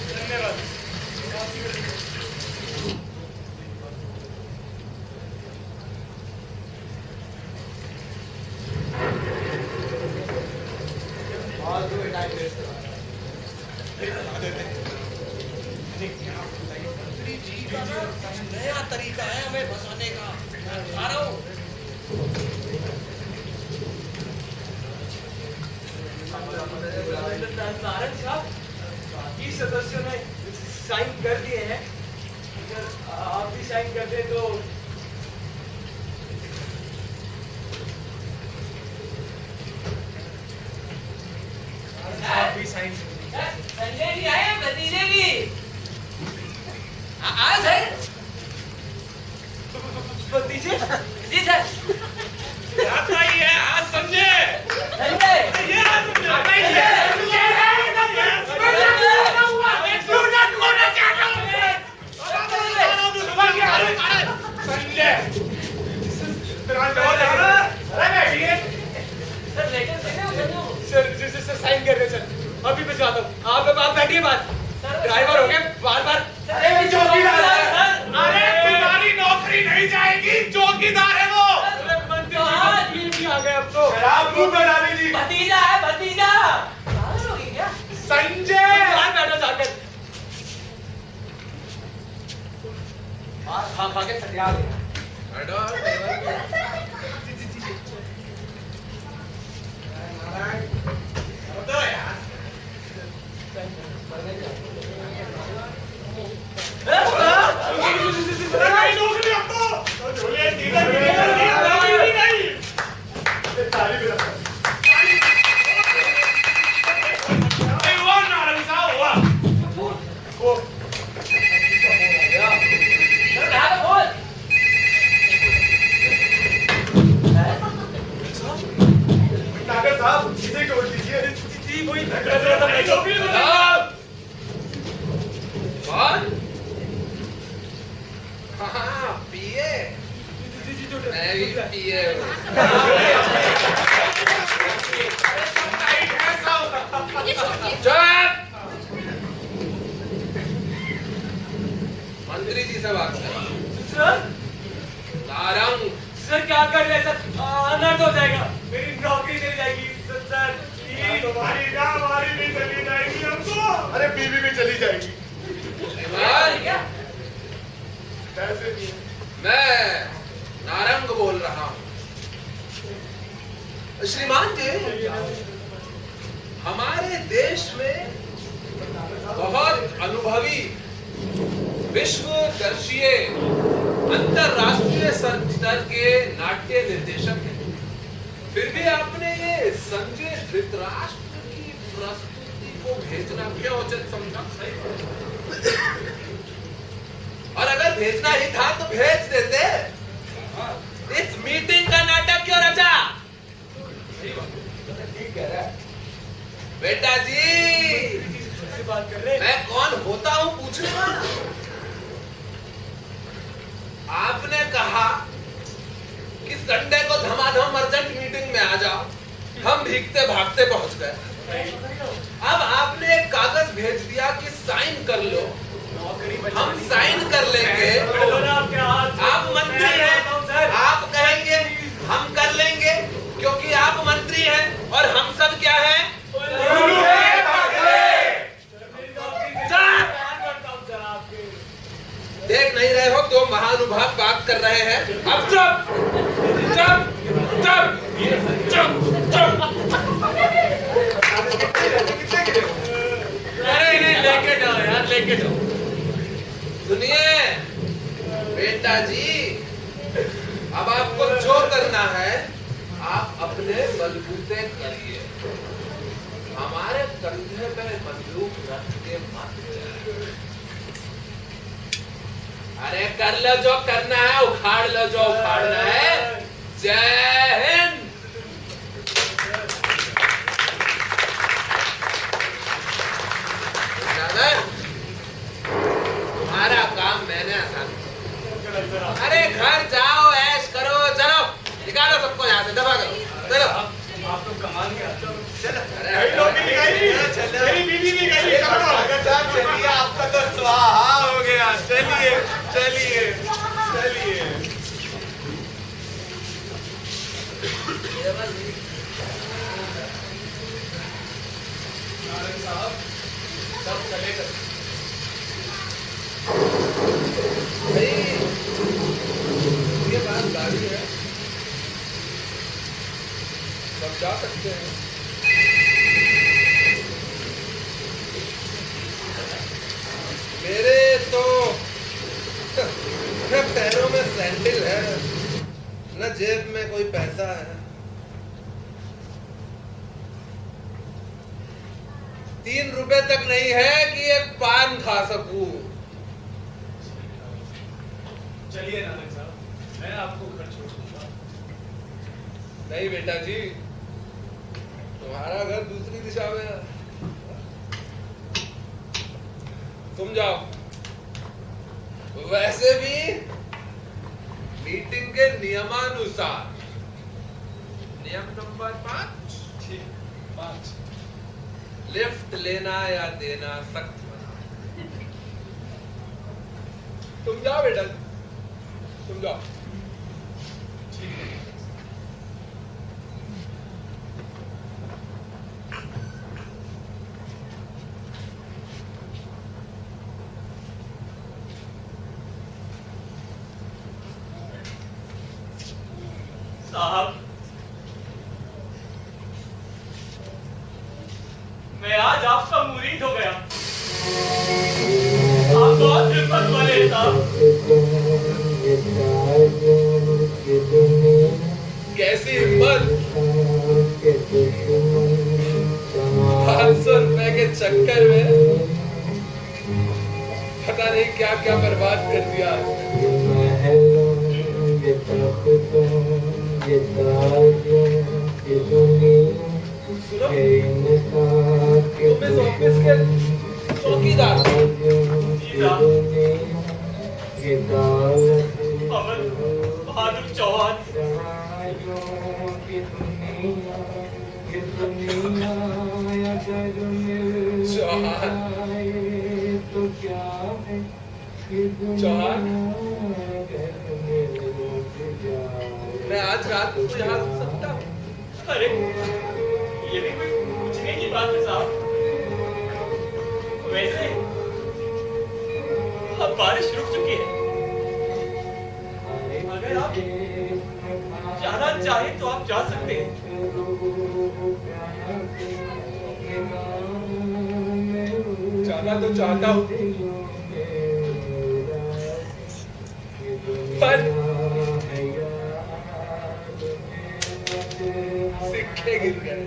धन्यवाद। नया तरीका है हमें फंसाने का। मैं बता रहा हूँ। नारायण साहब, बाकी सदस्यों ने साइन कर दिए हैं। अगर आप भी साइन कर दें तो आप भी साइन कर दें। संजय जी आए, भतीजे जी। आ सर। भतीजे जी सर। आता ही है आज संजय। संजय। ये आता ही है। संजय सर साइन कर रहे सर, अभी मैं जाता हूँ। आप बैठिए, बात ड्राइवर हो गए बार बार। अरे तुम्हारी नौकरी नहीं जाएगी, चौकीदार है वो। मंत्री जी आ गए अब तो। शराब मुंह में डाली जी। भतीजा है, भतीजा। पागल हो गई क्या? संजय बाहर बैठो जाकर। आज खा खा के सटिया गया। मंत्री जी से बात कर। सर नारंग सर क्या कर रहे हैं सर? अनर्थ हो जाएगा, मेरी नौकरी चली जाएगी सर। तुम्हारी नहीं चली जाएगी हमको। अरे बीवी भी चली जाएगी। श्रीमान, मैं नारंग बोल रहा हूँ। श्रीमान जी, हमारे देश में बहुत अनुभवी विश्व दर्शीय अंतरराष्ट्रीय स्तर के नाट्य निर्देशक हैं। फिर भी आपने ये संजय धृतराष्ट्र की प्रस्तुति को भेजना क्यों उचित समझा? और अगर भेजना ही था तो भेज देते। इस मीटिंग का नाटक क्यों रचा? ठीक कह रहा है। बेटा जी, बात कर रहे हैं। मैं कौन होता हूँ पूछने वाला? आपने कहा कि संडे को धमाधम अर्जेंट मीटिंग में आ जाओ। हम भीगते भागते पहुंच गए। अब आपने एक कागज भेज दिया कि साइन कर लो। हम साइन कर लेंगे। आप मंत्री हैं, आप कहेंगे हम कर लेंगे, क्योंकि आप मंत्री हैं और हम सब क्या हैं? देख नहीं रहे हो? दो महानुभाव बात कर रहे हैं। अब चुप चुप चुप चुप चुप। अरे नहीं, लेके जाओ यार, लेके जाओ। सुनिए बेटा जी, अब आपको जो करना है आप अपने बलबूते करिए। हमारे कंधे पे बंदूक रख के मत जाइए। अरे कर लो जो करना है, उखाड़ लो जो उखाड़ना है। जय हिंद। तुम्हारा काम मैंने आसान। अरे घर जाओ, ऐश करो, चलो निकालो सबको यहाँ से, दबा करो, चलो। आप लोग कमाल के आते हो। चलो। अरे मेरी बीवी भी गई। चलिए, आपका तो स्वाहा हो गया। चलिए चलिए चलिए। नारायण साहब, सब चलेगा। ये बात गाड़ी है, सब जा सकते हैं। मेरे तो पैरों में सैंडल है, न जेब में कोई पैसा है। 3 रुपए तक नहीं है कि एक पान खा सकूं। चलिए नारायण साहब, मैं आपको घर छोड़ दूंगा। नहीं बेटा जी, तुम्हारा घर दूसरी दिशा में है। तुम जाओ। वैसे भी मीटिंग के नियमानुसार नियम नंबर 5, लिफ्ट लेना या देना सख्त मना। तुम जाओ बेटा, तुम जाओ। साहब, मैं आज आपका मुरीद हो गया। आप बहुत हिम्मत वाले हैं साहब। कैसी हिम्मत? 500 रुपए के चक्कर में पता नहीं क्या क्या बर्बाद कर दिया। सुनो, तुम इस ऑफिस के चौकीदार अमर बहादुर चौहान। चौहान, मैं आज रात को यहाँ रुक सकता हूँ? अरे ये भी कोई पूछने की बात है साहब। वैसे अब बारिश रुक चुकी है। अगर आप जाना चाहे तो आप जा सकते हैं। जाना तो चाहता हूँ, पर सिक्के गिर गए।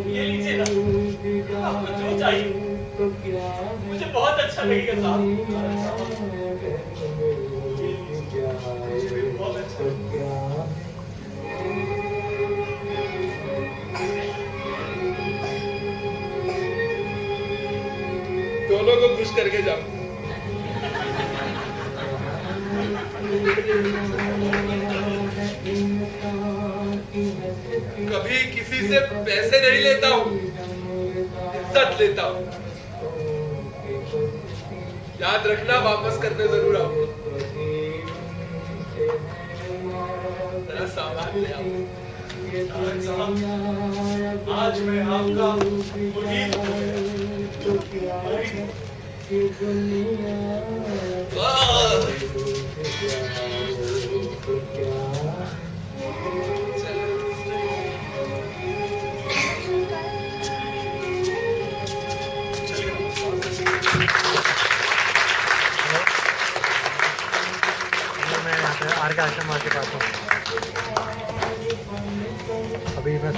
ये लीजिए ना, आपको जो चाहिए। मुझे बहुत अच्छा लगेगा साहब। मुझे भी बहुत अच्छा लगेगा। दोनों को खुश करके जाओ। कभी किसी से पैसे नहीं लेता हूँ, इज्जत लेता हूँ। याद रखना, वापस करने जरूर आओ। जरा सामान ले आओ। आज मैं आपका मुरीद हूँ। आर के आश्रम के पास हूँ। अभी मैं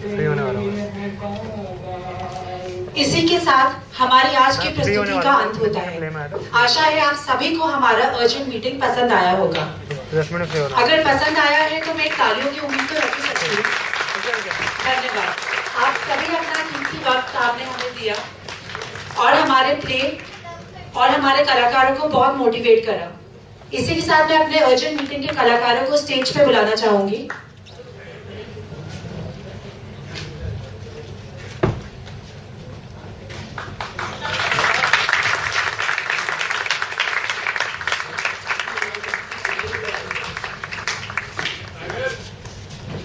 फ्री होने वाला हूँ। इसी के साथ हमारी आज की प्रस्तुति का अंत होता है। आशा है आप सभी को हमारा अर्जेंट मीटिंग पसंद आया होगा। 10 मिनट फ्री होना। अगर पसंद आया है तो मैं तालियों की उम्मीद तो रख सकती हूँ। धन्यवाद। आप सभी अपना कीमती वक्त आपने हमें दिया और हमारे प्ले और हमारे कलाकारों को बहुत मोटिवेट करा। इसी के साथ मैं अपने अर्जेंट मीटिंग के कलाकारों को स्टेज पे बुलाना चाहूंगी।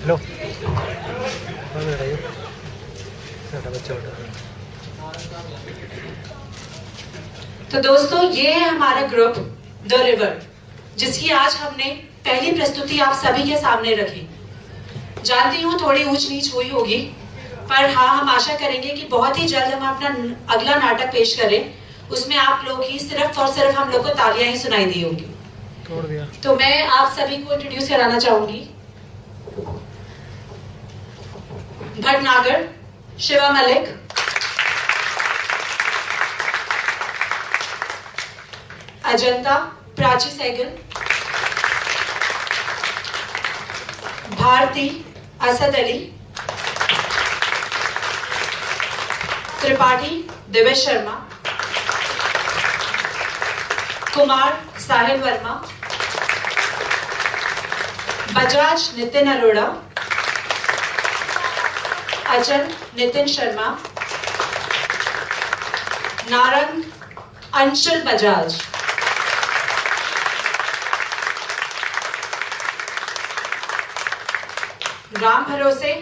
हेलो, बच्चा तो दोस्तों, ये है हमारा ग्रुप द रिवर, जिसकी आज हमने पहली प्रस्तुति आप सभी के सामने रखी। जानती हूँ थोड़ी ऊंच नीच हुई होगी, पर हाँ, हम आशा करेंगे कि बहुत ही जल्द हम अपना अगला नाटक पेश करें। उसमें आप लोग ही सिर्फ और सिर्फ हम लोग को तालियां ही सुनाई दी होगी। तोड़ दिया। तो मैं आप सभी को इंट्रोड्यूस कराना चाहूंगी। भटनागर शिवा मलिक, अजंता प्राची सहगल, भारती असद अली, त्रिपाठी दिवेश शर्मा, कुमार साहिल वर्मा, बजाज नितिन अरोड़ा, अचल नितिन शर्मा, नारंग अंशुल बजाज, राम भरोसे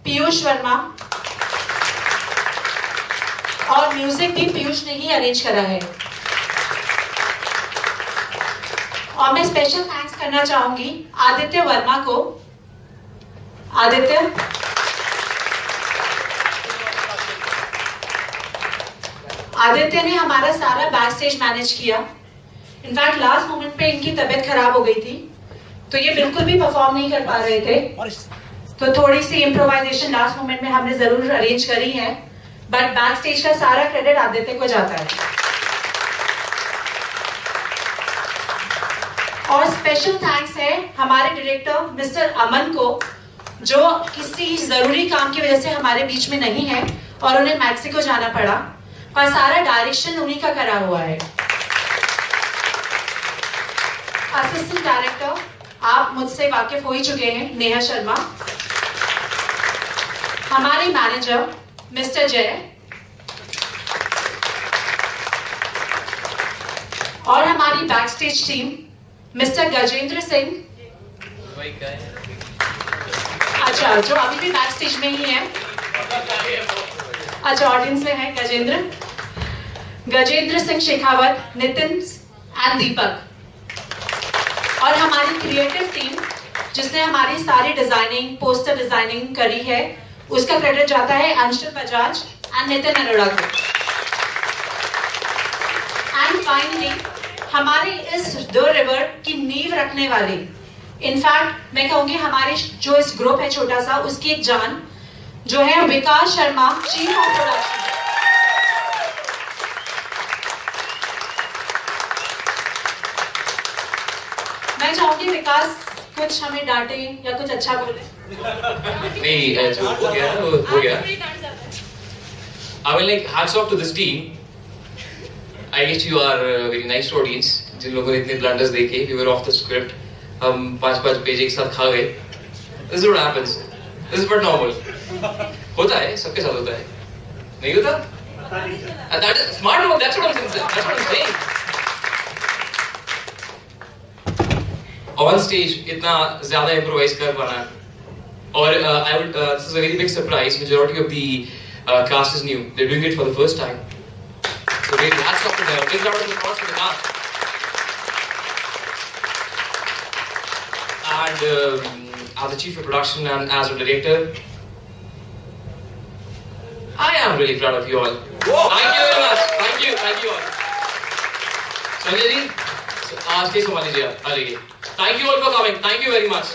पीयूष वर्मा, और म्यूजिक भी पीयूष ने ही अरेंज करा है। और मैं स्पेशल थैंक्स करना चाहूंगी आदित्य वर्मा को। आदित्य, आदित्य ने हमारा सारा बैक स्टेज मैनेज किया। इनफैक्ट लास्ट मोमेंट पे इनकी तबीयत खराब हो गई थी, तो ये बिल्कुल भी परफॉर्म नहीं कर पा रहे थे, तो थोड़ी सी इम्प्रोवाइजेशन लास्ट मोमेंट में हमने जरूर अरेंज करी है, बट बैक स्टेज का सारा क्रेडिट आदित्य को जाता है। और स्पेशल थैंक्स है हमारे डायरेक्टर मिस्टर अमन को, जो किसी जरूरी काम की वजह से हमारे बीच में नहीं है और उन्हें मैक्सिको जाना पड़ा, पर सारा डायरेक्शन उन्हीं का करा हुआ है। असिस्टेंट डायरेक्टर आप मुझसे वाकिफ हो ही चुके हैं, नेहा शर्मा। हमारे मैनेजर मिस्टर जय, और हमारी back stage team mister Gajendra Singh. अच्छा, जो अभी भी बैक स्टेज में ही है, अच्छा ऑडियंस में है गजेंद्र सिंह शेखावत, नितिन एंड दीपक। और हमारी क्रिएटिव टीम जिसने हमारी सारी डिजाइनिंग, पोस्टर डिजाइनिंग करी है, उसका क्रेडिट जाता है अंशुल बजाज एंड नितिन अरोड़ा को। एंड फाइनली हमारे इस द रिवर की नींव रखने वाले, इनफैक्ट मैं कहूंगी हमारे जो इस ग्रुप है छोटा सा, उसकी एक जान, जो है विकास शर्मा, चीफ ऑफ प्रोडक्शन। मैं चाहूंगी विकास कुछ हमें डांटे या कुछ अच्छा बोले। नहीं, हो गया। I will like hats off to this team. I guess you are a very nice audience. जिन लोगों ने इतने blunders देखे, we were off the script. हम 5 पेज एक साथ खा गए। This is what happens. This is but normal. होता है, सबके साथ होता है। नहीं होता? That is smart work. That's what I'm saying. On stage इतना ज़्यादा improvise कर पाना, और this is a very big surprise. Majority of the cast is new. They're doing it for the first time. So really, hats off to them. Big round of applause for the cast. And as a chief of production and as a director, I am really proud of you all. Thank you very much. Thank you all. Sanjay ji, आज के संभाल लीजिए, आ जाइए. Thank you all for coming. Thank you very much.